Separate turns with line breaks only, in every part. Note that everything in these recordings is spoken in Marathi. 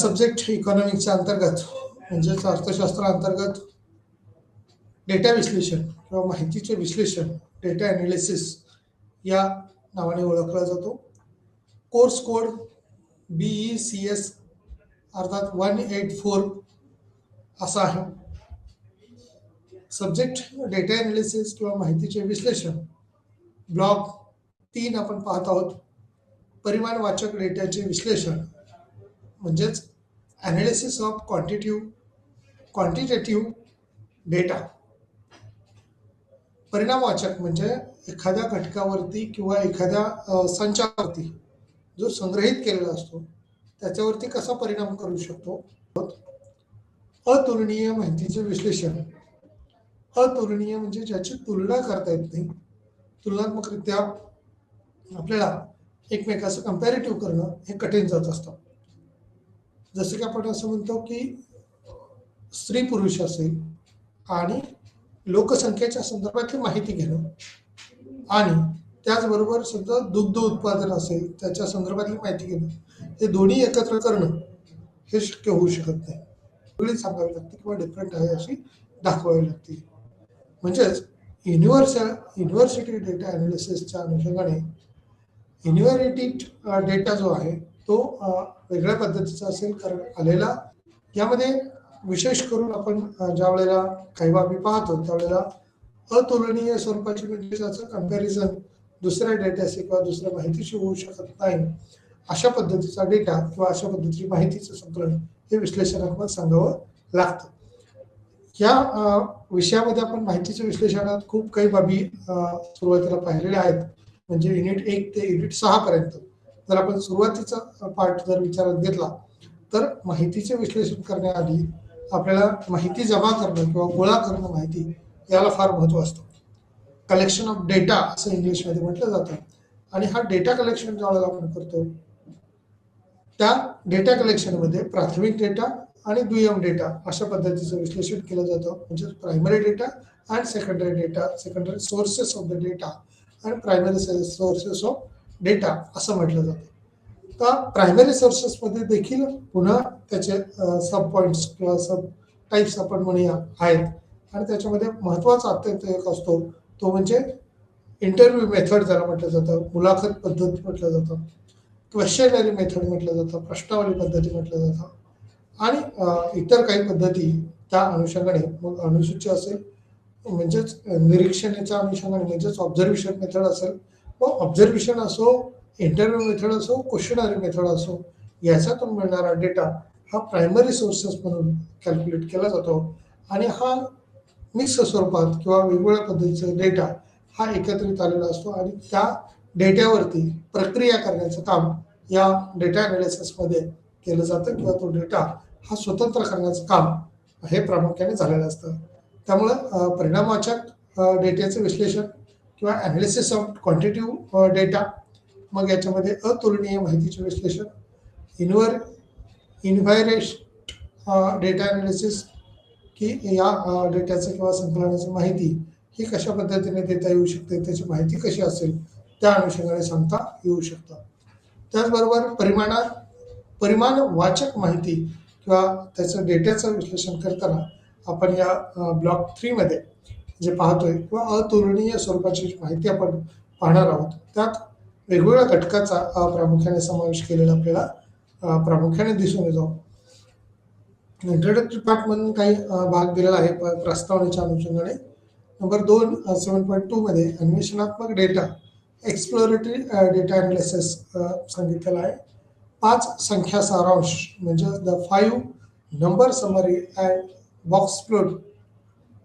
सब्जेक्ट इकॉनॉमिक्सच्या अंतर्गत म्हणजेच अर्थशास्त्राअंतर्गत डेटा विश्लेषण किंवा माहितीचे विश्लेषण डेटा ॲनालिसिस या नावाने ओळखला जातो. कोर्स कोड BECS अर्थात 184 असा आहे. सब्जेक्ट डेटा ॲनालिसिस किंवा माहितीचे विश्लेषण. ब्लॉक 3 आपण पाहत आहोत. परिमाणवाचक डेटाचे विश्लेषण म्हणजेच ॲनालिसिस ऑफ क्वांटिटेटिव्ह डेटा. परिणामवाचक म्हणजे एखाद्या घटकावरती किंवा एखाद्या संचावरती जो संग्रहित केलेला असतो त्याच्यावरती कसा परिणाम करू शकतो. अतुलनीय माहितीचे विश्लेषण. अतुलनीय म्हणजे ज्याची तुलना करता येत नाही. तुलनात्मकरित्या आपल्याला एकमेकाचं कंपॅरेटिव्ह करणं हे कठीण जात असतं. जसं की आपण असं म्हणतो की स्त्री पुरुष असेल आणि लोकसंख्येच्या संदर्भातली माहिती घेणं आणि त्याचबरोबर सुद्धा दुग्ध उत्पादन असेल त्याच्या संदर्भातली माहिती घेणं हे दोन्ही एकत्र करणं हे शक्य होऊ शकत नाही. वेगळी सांगावी लागते किंवा डिफरंट आहे अशी दाखवावी लागते. म्हणजेच युनिव्हर्सिटी डेटा ॲनालिसिसच्या अनुषंगाने इन्व्हेरिटेड डेटा जो आहे तो वेगळ्या पद्धतीचा असेल. कारण आलेला यामध्ये विशेष करून आपण ज्या वेळेला काही बाबी पाहतो त्यावेळेला अतुलनीय स्वरूपाची म्हणजे त्याचं कंपॅरिझन दुसऱ्या डेटाशी किंवा दुसऱ्या माहितीशी होऊ शकत नाही. अशा पद्धतीचा डेटा किंवा अशा पद्धतीची माहितीचं संकलन हे विश्लेषणात्मक सांगावं लागतं. या विषयामध्ये आपण माहितीच्या विश्लेषणात खूप काही बाबी सुरुवातीला पाहिलेल्या आहेत. म्हणजे युनिट 1 ते युनिट 6 पर्यंत जर आपण सुरुवातीचा पार्ट जर विचारात घेतला तर माहितीचे विश्लेषण करण्याआधी आपल्याला माहिती जमा करणं किंवा गोळा करणं माहिती याला फार महत्त्व असतं. कलेक्शन ऑफ डेटा असं इंग्लिशमध्ये म्हटलं जातं. आणि हा डेटा कलेक्शन ज्या वेळेला आपण करतो त्या डेटा कलेक्शनमध्ये प्राथमिक डेटा आणि दुय्यम डेटा अशा पद्धतीचं विश्लेषण केलं जातं. म्हणजे primary data and secondary data, secondary sources of the data आणि प्रायमरी सोर्सेस ऑफ डेटा असं म्हटलं जातं. तर प्रायमरी सोर्सेसमध्ये देखील पुन्हा त्याचे सब पॉईंट्स किंवा सब टाईप्स आपण म्हणूया आहेत. आणि त्याच्यामध्ये महत्त्वाचा अत्यंत एक असतो तो म्हणजे इंटरव्ह्यू मेथड ज्याला म्हटलं जातं, मुलाखत पद्धती म्हटलं जातं, क्वेश्चनरी मेथड म्हटलं जातं, प्रश्नावली पद्धती म्हटलं जातं आणि इतर काही पद्धती त्या अनुषंगाने मग अनुसूची असेल म्हणजेच निरीक्षणाच्या अनुषंगाने म्हणजेच ऑब्झर्वेशन मेथड असेल. मग ऑब्झर्वेशन असो, इंटरव्ह्यू मेथड असो, क्वेश्चनरी मेथड असो, याच्यातून मिळणारा डेटा हा प्रायमरी सोर्सेस म्हणून कॅल्क्युलेट केला जातो. आणि हा मिक्स स्वरूपात किंवा वेगवेगळ्या पद्धतीचा डेटा हा एकत्रित आलेला असतो आणि त्या डेटावरती प्रक्रिया करण्याचं काम या डेटा ॲनालिसिसमध्ये केलं जातं किंवा तो डेटा हा स्वतंत्र करण्याचं काम हे प्रामुख्याने झालेलं असतं. त्यामुळं परिणामवाचक डेटाचं विश्लेषण किंवा ॲनालिसिस ऑफ क्वांटिटेटिव्ह डेटा, मग याच्यामध्ये अतुलनीय माहितीचे विश्लेषण, इन्व्हायरेस्ट डेटा ॲनालिसिस की या डेटाचं किंवा संकलनाची माहिती ही कशा पद्धतीने देता येऊ शकते, त्याची माहिती कशी असेल त्या अनुषंगाने सांगता येऊ शकतं. त्याचबरोबर परिमाणवाचक माहिती किंवा त्याचं डेटाचं विश्लेषण करताना आपण या ब्लॉक 3 मध्ये जे पाहतोय किंवा अतुलनीय स्वरूपाची माहिती आपण पाहणार आहोत त्यात वेगवेगळ्या घटकाचा प्रामुख्याने समावेश केलेला आपल्याला प्रामुख्याने दिसून येतो. इंट्रोडक्टरी पार्ट म्हणून काही भाग दिलेला आहे प्रस्तावनेच्या अनुषंगाने. नंबर 2 7.2 मध्ये अन्वेषणात्मक डेटा एक्सप्लोरेटरी डेटा ॲनालिसिस सांगितलेला आहे. 5 संख्या सारांश म्हणजे the 5 number summary and box plot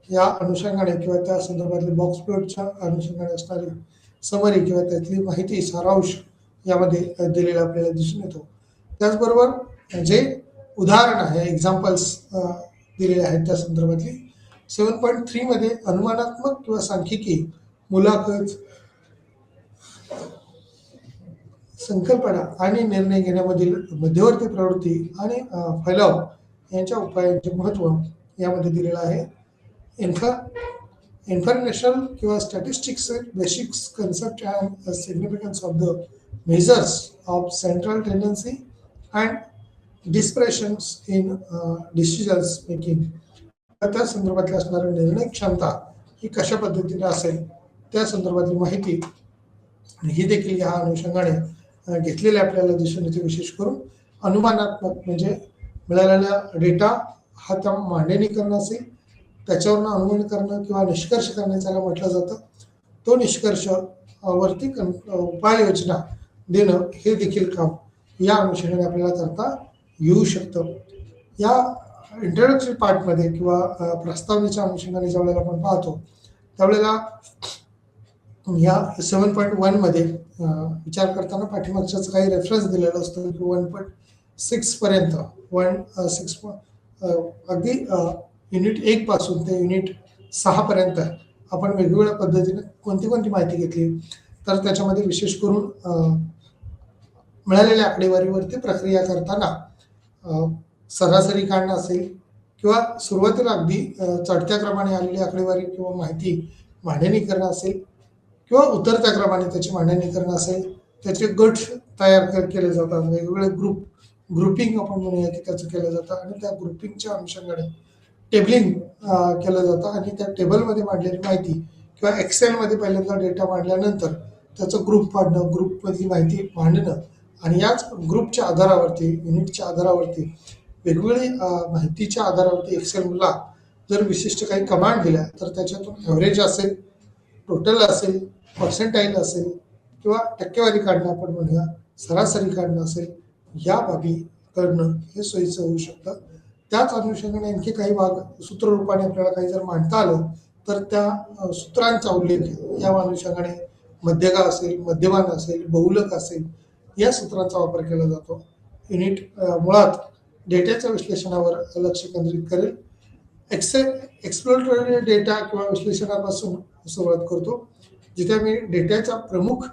या अनुषंगाने किंवा त्या संदर्भातली बॉक्स प्लॉटच्या अनुषंगाने असणारी समरी किंवा त्यातली माहिती सारांश यामध्ये दिलेला आपल्याला दिसून येतो. त्याचबरोबर जे उदाहरण आहे एक्झाम्पल्स दिलेले आहेत त्या संदर्भातली 7.3 मध्ये अनुमानात्मक किंवा सांख्यिकी मुलाखत, संकल्पना आणि निर्णय घेण्यामधील मध्यवर्ती प्रवृत्ती आणि फैलाव यांच्या उपायांचे महत्त्व यामध्ये दिलेलं आहे. इन्फॉर्मेशन किंवा statistics basics concept and significance of the measures of central tendency and dispersions in decisions making, त्या संदर्भातली असणारी निर्णय क्षमता ही कशा पद्धतीने असेल त्या संदर्भातली माहिती ही देखील या अनुषंगाने घेतलेली आपल्याला दिसून येते. विशेष करून अनुमानात्मक म्हणजे मिळालेला डेटा हा त्या मांडणी करणं असेल, त्याच्यावरनं अनुमान करणं किंवा निष्कर्ष करण्याचं म्हटलं जातं. तो निष्कर्ष वरती उपाययोजना देणं हे देखील काम या अनुषंगाने आपल्याला करता येऊ शकतं. या इंट्रोडक्टरी पार्टमध्ये किंवा प्रस्तावनेच्या अनुषंगाने ज्यावेळेला आपण पाहतो त्यावेळेला या 7.1 मध्ये विचार करताना पाठीमागच्याच काही रेफरन्स दिलेला असतो की 1.6 पर्यंत 1.6 अगदी युनिट 1 पासून ते युनिट 6 पर्यंत आपण वेगवेगळ्या पद्धतीने कोणती माहिती घेतली, तर त्याच्यामध्ये विशेष करून मिळालेल्या आकडेवारीवरती प्रक्रिया करताना सरासरी काढणं असेल किंवा सुरुवातीला अगदी चढत्या क्रमाने आलेली आकडेवारी किंवा माहिती मांडणी करणं असेल किंवा उतरत्या क्रमाने त्याची मांडणी करणं असेल, त्याचे गट तयार केले जातात, वेगवेगळे ग्रुपिंग आपण म्हणूया की त्याचं केलं जातं आणि त्या ग्रुपिंगच्या अनुषंगाने टेबलिंग केलं जातं आणि त्या टेबलमध्ये मांडलेली माहिती किंवा एक्सेलमध्ये पहिल्यांदा डेटा मांडल्यानंतर त्याचं ग्रुप पाडणं, ग्रुपमधली माहिती मांडणं आणि याच ग्रुपच्या आधारावरती युनिटच्या आधारावरती वेगवेगळी माहितीच्या आधारावरती एक्सेलला जर विशिष्ट काही कमांड दिल्या तर त्याच्यातून ॲव्हरेज असेल, टोटल असेल, पर्सेंटाईल असेल किंवा टक्केवारी काढणं आपण म्हणूया, सरासरी काढणं असेल, या बाबी करणं हे सोयीचं होऊ शकतं. त्याच अनुषंगाने आणखी काही भाग सूत्ररूपाने आपल्याला काही जर मांडता आलं तर त्या सूत्रांचा उल्लेख या अनुषंगाने मध्यगा असेल, मध्यमान असेल, बहुलक असेल या सूत्रांचा वापर केला जातो. युनिट मुळात डेटाच्या विश्लेषणावर लक्ष केंद्रित करेल. एक्सप्लोरेटरी डेटा किंवा विश्लेषणापासून सुरुवात करतो, जिथे आम्ही डेटाच्या प्रमुख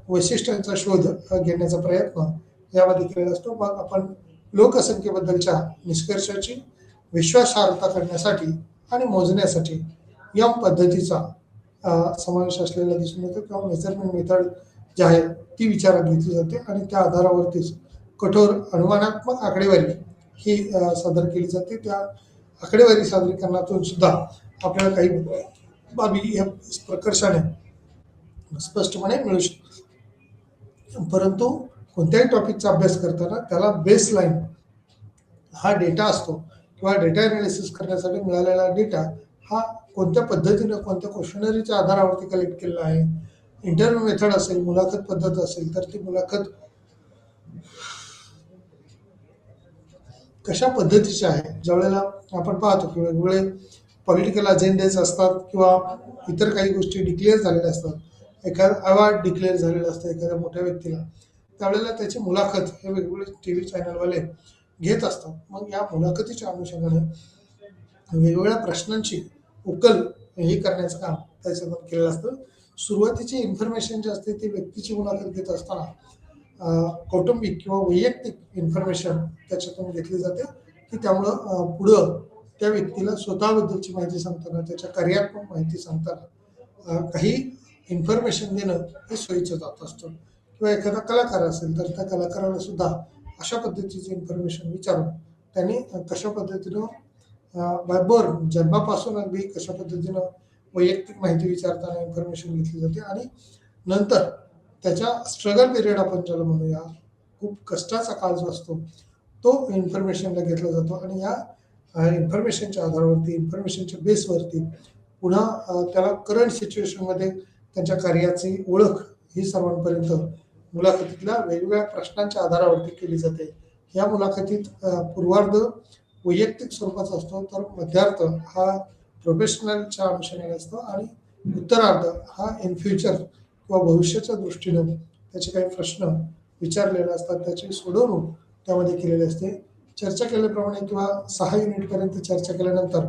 वैशिष्ट्यांचा शोध घेण्याचा प्रयत्न यामध्ये केलेला असतो. मग आपण लोकसंख्येबद्दलच्या निष्कर्षाची विश्वासार्हता करण्यासाठी आणि मोजण्यासाठी या पद्धतीचा समावेश असलेला दिसून येतो किंवा मेजरमेंट मेथड जी आहे ती विचारात घेतली जाते आणि त्या आधारावरतीच कठोर अनुमानात्मक आकडेवारी ही सादर केली जाते. त्या आकडेवारी सादरीकरणातून सुद्धा आपल्याला काही बाबी या प्रकर्षाने स्पष्टपणे मिळू शकतात. परंतु कोणत्याही टॉपिकचा अभ्यास करताना त्याला बेसलाईन हा डेटा असतो किंवा डेटा एनालिसिस करण्यासाठी मिळालेला डेटा हा कोणत्या पद्धतीने कोणत्या क्वेश्चनरीच्या आधारावरती कलेक्ट केलेला आहे. इंटरव्ह्यू मेथड असेल, मुलाखत पद्धत असेल तर ती मुलाखत कशा पद्धतीची आहे. ज्यावेळेला आपण पाहतो की वेगवेगळे पॉलिटिकल अजेंडेज असतात किंवा इतर काही गोष्टी डिक्लेअर झालेल्या असतात, एखादा अवॉर्ड डिक्लेअर झालेला असतं एखाद्या मोठ्या व्यक्तीला, त्यावेळेला त्याची मुलाखत हे वेगवेगळे TV चॅनलवाले घेत असतात. मग या मुलाखतीच्या अनुषंगाने वेगवेगळ्या प्रश्नांची उकल हे करण्याचं काम त्याच्यातून केलेलं असतं. सुरुवातीची इन्फॉर्मेशन जी असते ती व्यक्तीची मुलाखत घेत असताना कौटुंबिक किंवा वैयक्तिक इन्फॉर्मेशन त्याच्यातून घेतली जाते की त्यामुळं पुढं त्या व्यक्तीला स्वतःबद्दलची माहिती सांगताना, त्याच्या कार्यात्मक माहिती सांगताना काही इन्फॉर्मेशन देणं हे सोयीचं जात असतं. किंवा एखादा कलाकार असेल तर त्या कलाकाराला सुद्धा अशा पद्धतीचे इन्फॉर्मेशन विचारून त्यांनी कशा पद्धतीनं बायबोर जन्मापासून अगदी कशा पद्धतीनं वैयक्तिक माहिती विचारताना इन्फॉर्मेशन घेतली जाते आणि नंतर त्याच्या स्ट्रगल पिरियड आपण ज्याला म्हणूया, खूप कष्टाचा काळ जो असतो तो इन्फॉर्मेशनला घेतला जातो आणि या इन्फॉर्मेशनच्या आधारावरती, इन्फॉर्मेशनच्या बेसवरती पुन्हा त्याला करंट सिच्युएशनमध्ये त्यांच्या कार्याची ओळख ही सर्वांपर्यंत मुलाखतीतल्या वेगवेगळ्या प्रश्नांच्या आधारावरती केली जाते. या मुलाखतीत पूर्वार्ध वैयक्तिक स्वरूपाचा असतो, तर मध्यार्थ हा प्रोफेशनलच्या अनुषंगाने असतो आणि उत्तरार्ध हा इन फ्युचर किंवा भविष्याच्या दृष्टीनं त्याचे काही प्रश्न विचारलेले असतात, त्याची सोडवणूक त्यामध्ये केलेली असते. चर्चा केल्याप्रमाणे किंवा 6 युनिटपर्यंत चर्चा केल्यानंतर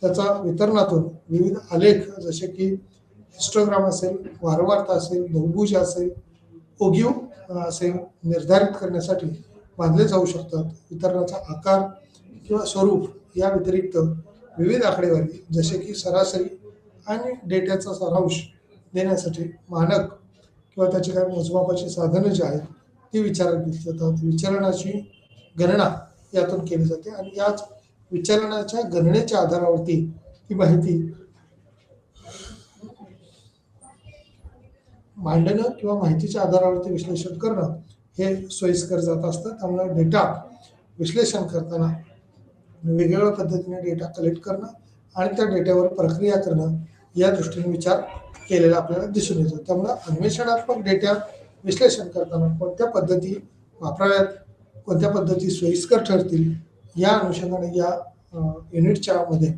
त्याचा वितरणातून विविध आलेख जसे की हिस्टोग्राम असेल, वारंवारता असेल, बहुभुज असेल, ओघीव असेल निर्धारित करण्यासाठी बांधले जाऊ शकतात. वितरणाचा आकार किंवा स्वरूप या व्यतिरिक्त विविध आकडेवारी जसे की सरासरी आणि डेटाचा सारांश देण्यासाठी मानक किंवा त्याची काही मोजमापाची साधनं जी आहेत ती विचारात घेतली जातात. विचलनाची गणना यातून केली जाते आणि याच विचलनाच्या गणनेच्या आधारावरती ही माहिती मांडणं किंवा माहितीच्या आधारावरती विश्लेषण करणं हे सोयीस्कर जात असतं. त्यामुळे डेटा विश्लेषण करताना वेगवेगळ्या पद्धतीने डेटा कलेक्ट करणं आणि त्या डेटावर प्रक्रिया करणं या दृष्टीने विचार केलेला आपल्याला दिसून येतो. त्यामुळे अन्वेषणात्मक डेटा विश्लेषण करताना कोणत्या पद्धती वापराव्यात, कोणत्या पद्धती सोयीस्कर ठरतील या अनुषंगाने या युनिटच्या मध्ये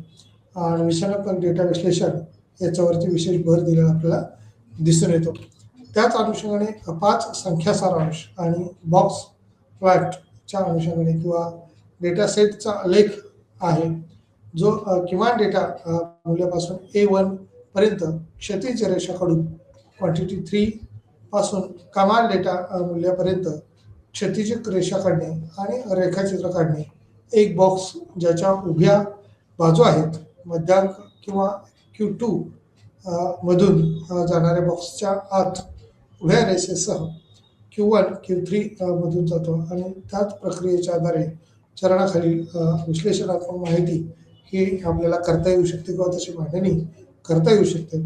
अन्वेषणात्मक डेटा विश्लेषण याच्यावरती विशेष भर दिलेला आपल्याला दिसून येतो. त्याच अनुषंगाने 5 संख्या सारांश आणि बॉक्स प्लॉटच्या अनुषंगाने किंवा डेटा सेटचा लेख आहे जो किमान डेटा मूल्यापासून A1 पर्यंत क्षैतिज रेषाकडून क्वांटिटी 3 पासून कमाल डेटा मूल्यापर्यंत क्षैतिज रेषा काढणे आणि रेखाचित्र काढणे. एक बॉक्स ज्याच्या उभ्या बाजू आहेत मध्यांक किंवा Q2 मधून जाणाऱ्या बॉक्सच्या आत उभ्या रेषेसह Q1 Q3 मधून जातो आणि त्याच प्रक्रियेच्या आधारे चरणाखालील विश्लेषणात्मक माहिती ही आपल्याला करता येऊ शकते किंवा तशी मांडणी करता येऊ शकते.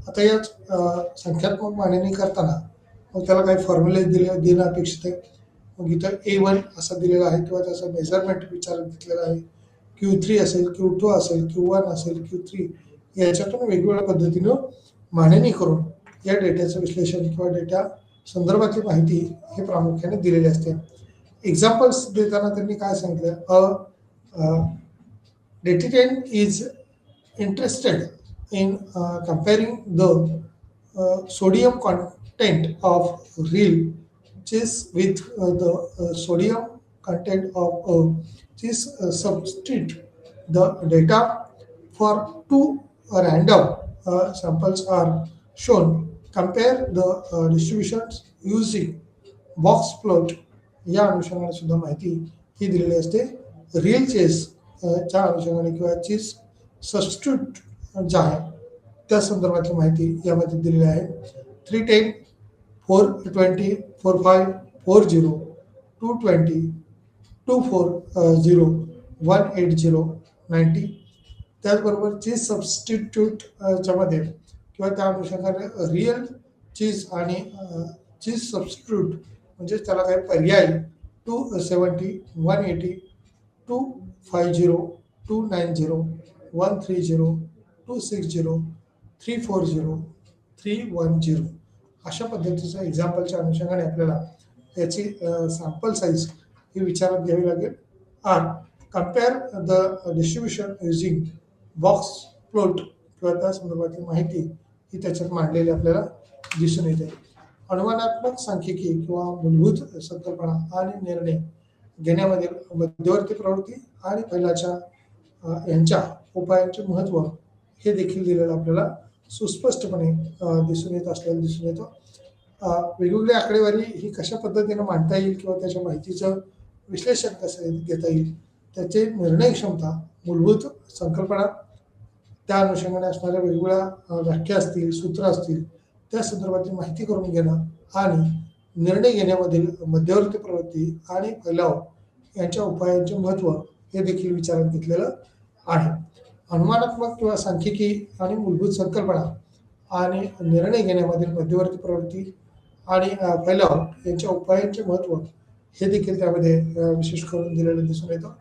आता याच संख्यात्मक मांडणी करताना मग त्याला काही फॉर्म्युले देणं अपेक्षित आहे. मग इथं A1 असा दिलेला आहे किंवा त्याचा मेजरमेंट विचारात घेतलेला आहे. Q3 असेल, Q2 असेल, Q1 असेल, Q3 याच्यातून वेगवेगळ्या पद्धतीनं मांडणी करून या डेटाचं विश्लेषण किंवा डेटा संदर्भातली माहिती हे प्रामुख्याने दिलेली असते. एक्झाम्पल्स देताना त्यांनी काय सांगितलं, dietitian is interested in comparing the sodium content of real cheese with the sodium content of cheese substitute. The data for 2 random samples are shown. Compare the distributions using box plot. या अनुषंगाने सुद्धा माहिती ही दिलेली असते. रिअल चीज च्या अनुषंगाने किंवा चीज सबस्टिट्यूट ज्या आहे त्या संदर्भातली माहिती यामध्ये दिलेली आहे. 310, 420, 45, 40, 220, 240, 180, 90. त्याचबरोबर चीज सबस्टिट्यूटच्या मध्ये किंवा त्या अनुषंगाने रिअल चीज आणि चीज सबस्टिट्यूट म्हणजे त्याला काही पर्याय 270, 180, 250, 290, 130, 260, 340, 310 अशा पद्धतीच्या एक्झाम्पलच्या अनुषंगाने आपल्याला याची सॅम्पल साईज ही विचारात घ्यावी लागेल. आणि compare the distribution using box plot किंवा त्या संदर्भातली माहिती ही त्याच्यात मांडलेली आपल्याला दिसून येते. अनुमानात्मक सांख्यिकी किंवा मूलभूत संकल्पना आणि निर्णय घेण्यामधील मध्यवर्ती प्रवृत्ती आणि पहिल्याच्या यांच्या उपायांचे महत्त्व हे देखील दिलेलं आपल्याला सुस्पष्टपणे दिसून येत असलेलं दिसून येतं. वेगवेगळी आकडेवारी ही कशा पद्धतीने मांडता येईल किंवा त्याच्या माहितीचं विश्लेषण कसं घेता येईल, त्याचे निर्णय क्षमता, मूलभूत संकल्पना, त्या अनुषंगाने असणाऱ्या वेगवेगळ्या व्याख्या असतील, सूत्र असतील, त्या संदर्भातली माहिती करून घेणं आणि निर्णय घेण्यामधील मध्यवर्ती प्रवृत्ती आणि फैलाव यांच्या उपायांचे महत्त्व हे देखील विचारात घेतलेलं आहे. अनुमानात्मक किंवा सांख्यिकी आणि मूलभूत संकल्पना आणि निर्णय घेण्यामधील मध्यवर्ती प्रवृत्ती आणि फैलाव यांच्या उपायांचे महत्त्व हे देखील त्यामध्ये विशेष करून दिलेलं दिसून येतं.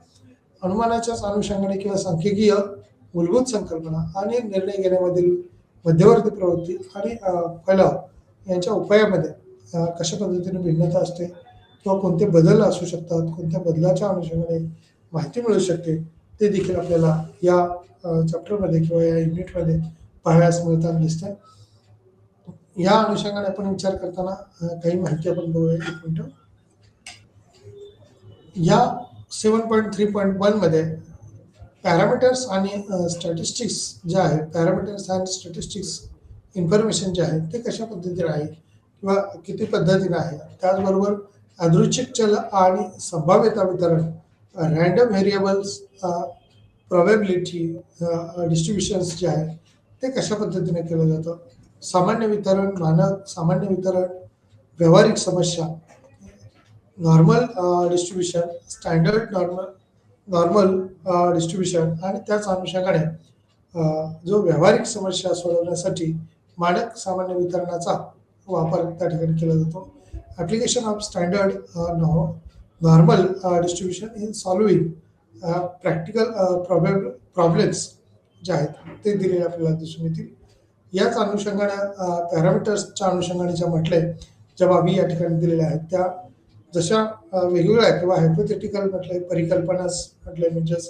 अनुमानाच्याच अनुषंगाने किंवा सांख्यिकीय, मूलभूत संकल्पना आणि निर्णय घेण्यामधील मध्यवर्ती प्रवृत्ती आणि फैलाव यांच्या उपायामध्ये कशा पद्धतीने भिन्नता असते किंवा कोणते बदल असू शकतात, कोणत्या बदलाच्या अनुषंगाने माहिती मिळू शकते, ते देखील आपल्याला या चॅप्टरमध्ये किंवा या युनिटमध्ये पाहायला मिळताना दिसतं. या अनुषंगाने आपण विचार करताना काही माहिती आपण बघूया. एक मिनिट. या 7.3.1 मध्ये पॅरामीटर्स आणि स्टॅटिस्टिक्स जे आहेत, पॅरामीटर्स अँड स्टॅटिस्टिक्स इन्फॉर्मेशन जे आहे ते कशा पद्धतीने आहे किंवा किती पद्धतीने आहे, त्याचबरोबर यादृच्छिक चल आणि संभाव्यता वितरण, रँडम व्हेरिएबल्स, प्रोबॅबिलिटी डिस्ट्रीब्युशन्स जे आहे ते कशा पद्धतीने केलं जातं, सामान्य वितरण, मानक, सामान्य वितरण, व्यावहारिक समस्या normal distribution, standard normal distribution आणि त्याच अनुषंगाने जो व्यावहारिक समस्या सोडवण्यासाठी मानक सामान्य वितरणाचा वापर त्या ठिकाणी केला जातो. Application of standard normal distribution in solving practical problems जे आहेत ते दिलेले आपल्याला दिसून येतील. याच अनुषंगाने पॅरामीटर्सच्या अनुषंगाने ज्या म्हटलंय, ज्या बाबी या ठिकाणी दिलेल्या आहेत त्या जशा वेगवेगळ्या किंवा हायपोथेटिकल म्हटलंय, परिकल्पनाच म्हटलंय, म्हणजेच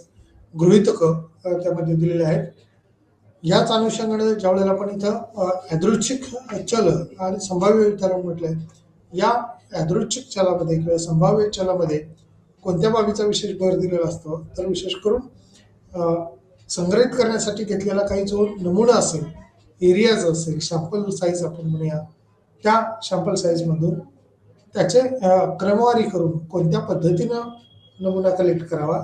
गृहीतक त्यामध्ये दिलेले आहेत. याच अनुषंगाने ज्यावेळेला आपण इथं यादृच्छिक चल आणि संभाव्य वितरण म्हटलंय, या यादृच्छिक चलामध्ये किंवा संभाव्य चलामध्ये कोणत्या बाबीचा विशेष भर दिलेला असतो, तर विशेष करून संग्रहित करण्यासाठी घेतलेला काही जो नमुना असेल, एरियाज असेल, सॅम्पल साईज आपण म्हणूया, त्या सॅम्पल साईजमधून त्याचे क्रमवारी करून कोणत्या पद्धतीनं नमुना कलेक्ट करावा.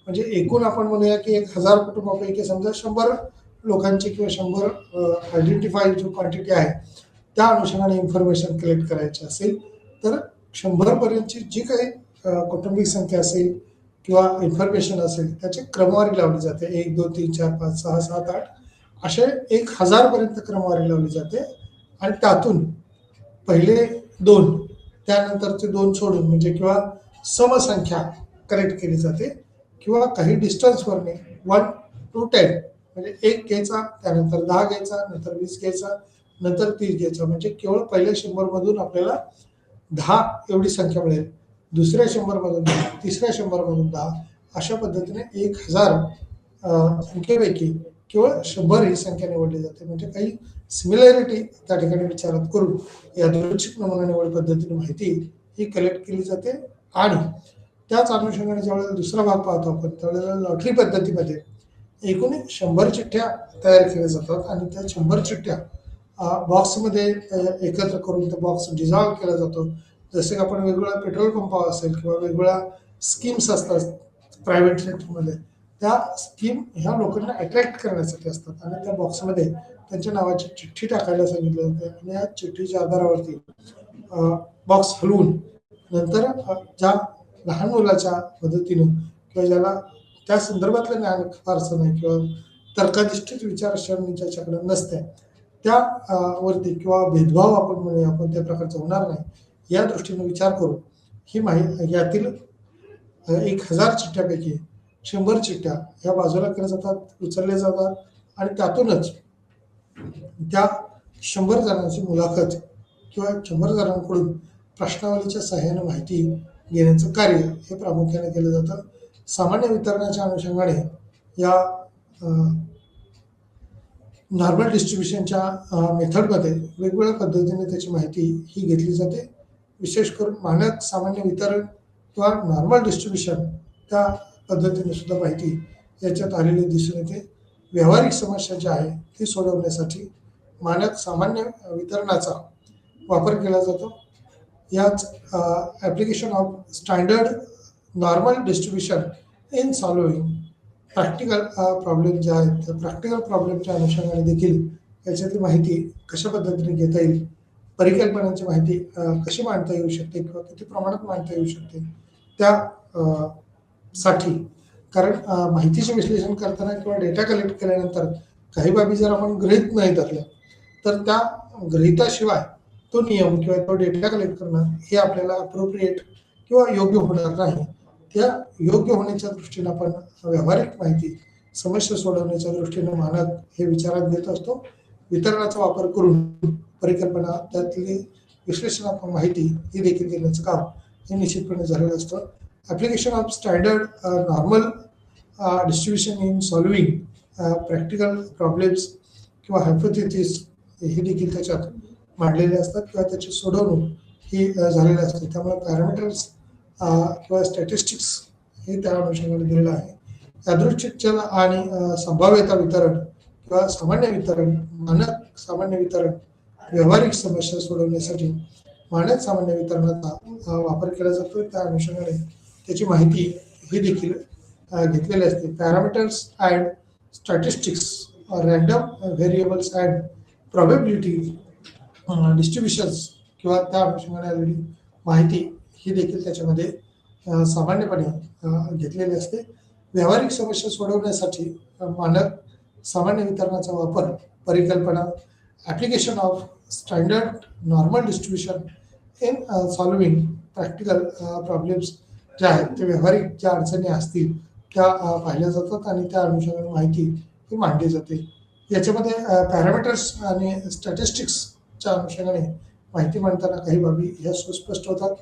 म्हणजे एकूण आपण म्हणूया की 1000 कुटुंबापैकी समजा 100 लोकांची किंवा 100 आयडेंटिफाईड जो क्वांटिटी आहे त्या अनुषंगाने इन्फॉर्मेशन कलेक्ट करायची असेल तर 100 पर्यंतची जी काही कौटुंबिक संख्या असेल किंवा इन्फॉर्मेशन असेल त्याची क्रमवारी लावली जाते. 1 2 3 4 5 6 7 8 असे 1000 पर्यंत क्रमवारी लावली जाते आणि त्यातून पहिले 2 त्यानंतरचे 2 सोडून म्हणजे किंवा समसंख्या कलेक्ट केली जाते किंवा काही डिस्टन्सवरने 1 to 10 म्हणजे 1 घ्यायचा, त्यानंतर 10 घ्यायचा, नंतर 20 घ्यायचा, नंतर 30 घ्यायचा. म्हणजे केवळ पहिल्या 100 मधून आपल्याला 10 एवढी संख्या मिळेल, दुसऱ्या 100 मधून 10, तिसऱ्या 100 मधून 10, अशा पद्धतीने 1000 संख्येपैकी केवळ 100 ही संख्या निवडली जाते. म्हणजे काही सिमिलॅरिटी त्या ठिकाणी विचारात करून यादृच्छिक नमुना निवड पद्धतीने माहिती ही कलेक्ट केली जाते. आणि त्याच अनुषंगाने ज्यावेळेला दुसरा भाग पाहतो आपण त्यावेळेला लॉटरी पद्धतीमध्ये एकूण 100 चिठ्ठ्या तयार केल्या जातात आणि त्या 100 चिठ्ठ्या बॉक्समध्ये एकत्र करून तो बॉक्स डिझॉल्व्ह केला जातो. जसे की आपण वेगवेगळ्या पेट्रोल पंप असेल किंवा वेगवेगळ्या स्कीम्स असतात प्रायव्हेट सेक्टरमध्ये, त्या स्कीम ह्या लोकांना अट्रॅक्ट करण्यासाठी असतात आणि त्या बॉक्समध्ये त्यांच्या नावाची चिठ्ठी टाकायला सांगितलं जाते आणि या चिठ्ठीच्या आधारावरती बॉक्स हलवून नंतर ज्या लहान मुलाच्या मदतीनं किंवा ज्याला त्या संदर्भातलं ज्ञान फारसं नाही किंवा तर्काधिष्ठित विचारसरणी ज्याच्याकडे नसते त्या वरती किंवा भेदभाव आपण म्हणूया आपण त्या प्रकारचा होणार नाही या दृष्टीने विचार करून ही माहिती यातील 1000 चिठ्ठ्यापैकी 100 चिठ्ठ्या ह्या बाजूला केल्या जातात, उचलल्या जातात आणि त्यातूनच त्या 100 जणांची मुलाखत किंवा 100 जणांकडून प्रश्नावलीच्या सहाय्याने माहिती घेण्याचं कार्य हे प्रामुख्याने केलं जातं. सामान्य वितरणाच्या अनुषंगाने या नॉर्मल डिस्ट्रीब्युशनच्या मेथडमध्ये वेगवेगळ्या पद्धतीने त्याची माहिती ही घेतली जाते. विशेष करून मानक सामान्य वितरण किंवा नॉर्मल डिस्ट्रीब्युशन त्या पद्धतीने सुद्धा माहिती याच्यात आलेली दिसून येते. व्यावहारिक समस्या जी आहे ती सोडवण्यासाठी मानक सामान्य वितरणाचा वापर केला जातो. याच application of standard normal distribution in solving practical problem जे आहेत त्या प्रॅक्टिकल प्रॉब्लेमच्या अनुषंगाने देखील याच्यातली माहिती कशा पद्धतीने घेता येईल, परिकल्पनांची माहिती कशी मांडता येऊ शकते किंवा किती प्रमाणात मांडता येऊ शकते त्या साठी. कारण माहितीचे विश्लेषण करताना किंवा डेटा कलेक्ट केल्यानंतर काही बाबी जर आपण गृहीत नाही धरल्या तर त्या गृहिताशिवाय तो नियम किंवा तो डेटा कलेक्ट करणं हे आपल्याला अप्रोप्रिएट किंवा योग्य होणार नाही. त्या योग्य होण्याच्या दृष्टीने आपण व्यावहारिक माहिती समस्या सोडवण्याच्या दृष्टीने मानक हे विचारात घेत असतो. वितरणाचा वापर करून परिकल्पना त्यातली विश्लेषणात्मक माहिती ही देखील देण्याचं काम हे निश्चितपणे झालेलं असतं. Application of standard normal distribution in solving practical problems किंवा हायपोथेसिस हे देखील त्याच्यात मांडलेले असतात किंवा त्याची सोडवणूक ही झालेली असते. त्यामुळे पॅरामीटर्स किंवा स्टॅटिस्टिक्स हे त्या अनुषंगाने दिलेलं आहे. यादृच्छिक चल आणि संभाव्यता वितरण किंवा सामान्य वितरण, मानक सामान्य वितरण व्यावहारिक समस्या सोडवण्यासाठी मानक सामान्य वितरणाचा वापर केला जातो. त्या अनुषंगाने त्याची माहिती ही देखील घेतलेली असते. Parameters and statistics, random variables and probability distributions किंवा त्या अनुषंगाने आलेली माहिती ही देखील त्याच्यामध्ये सामान्यपणे घेतलेली असते. व्यावहारिक समस्या सोडवण्यासाठी मानक सामान्य वितरणाचा वापर, परिकल्पना, application of standard normal distribution in solving practical problems ज्या आहेत ते व्यावहारिक ज्या अडचणी असतील त्या पाहिल्या जातात आणि त्या अनुषंगाने माहिती ही मांडली जाते. याच्यामध्ये पॅरामीटर्स आणि स्टॅटिस्टिक्सच्या अनुषंगाने माहिती मांडताना काही बाबी ह्या सुस्पष्ट होतात.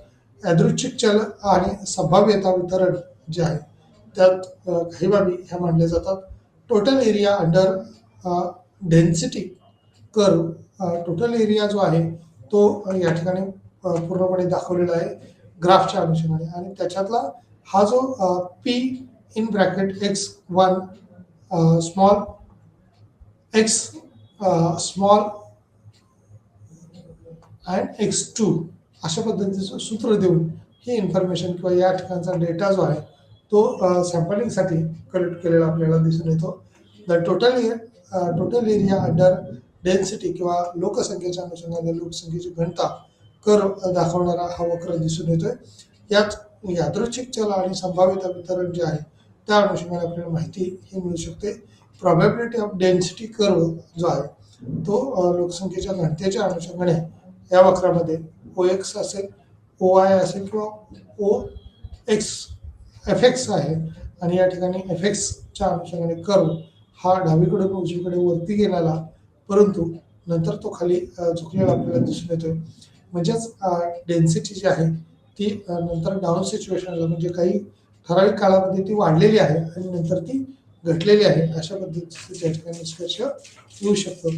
यादृच्छिक चल आणि संभाव्यता वितरण जे आहे त्यात काही बाबी ह्या मांडल्या जातात. Total area under density curve, total area जो आहे तो या ठिकाणी पूर्णपणे दाखवलेला आहे ग्राफच्या अनुषंगाने आणि त्याच्यातला हा जो P in bracket x1 small x small and x2 अशा पद्धतीचं सूत्र देऊन ही इन्फॉर्मेशन किंवा या ठिकाणचा डेटा जो आहे तो सॅम्पलिंगसाठी कलेक्ट केलेला आपल्याला दिसून येतो. The total area under density किंवा लोकसंख्येच्या अनुषंगाने लोकसंख्येची घनता कर्व दाखवणारा हा वक्र दिसून येतोय. यात यादृच्छिक चल आणि संभाव्यता वितरण जे आहे त्या अनुषंगाने आपल्याला माहिती ही मिळू शकते. प्रॉबॅबिलिटी ऑफ डेन्सिटी कर्व जो आहे तो लोकसंख्येच्या घनतेच्या अनुषंगाने या वक्रामध्ये OX असेल, OY असेल किंवा OX FX आहे आणि या ठिकाणी FXच्या अनुषंगाने कर्व हा डावीकडून उजवीकडे वरती गेलेला परंतु नंतर तो खाली झुकलेला आपल्याला दिसून येतोय. म्हणजेच डेन्सिटी जी आहे ती नंतर डाऊन सिच्युएशनला म्हणजे काही ठराविक काळामध्ये ती वाढलेली आहे आणि नंतर ती घटलेली आहे अशा पद्धतीचे त्या ठिकाणी निष्कर्ष येऊ शकतो.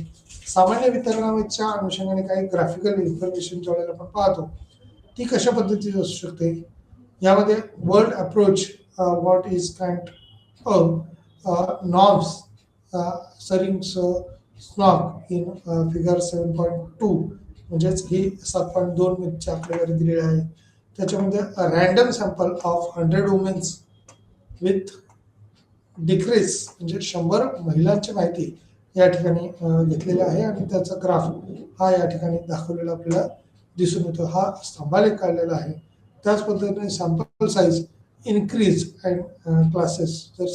सामान्य वितरणाच्या अनुषंगाने काही ग्राफिकल इन्फॉर्मेशन ज्यावेळेला आपण पाहतो ती कशा पद्धतीची असू शकते. यामध्ये world approach what is kind norms सरिंग्स स्नॉक इन फिगर 7.2 म्हणजेच ही 7.2 मिनिटची आकडेवारी दिलेली आहे. त्याच्यामध्ये random sample of 100 womens with decrease म्हणजे 100 महिलांची माहिती या ठिकाणी घेतलेली आहे आणि त्याचा ग्राफ हा या ठिकाणी दाखवलेला आपल्याला दिसून येतो. हा स्तंभालेख काढलेला आहे. त्याच पद्धतीने sample size increase and classes जर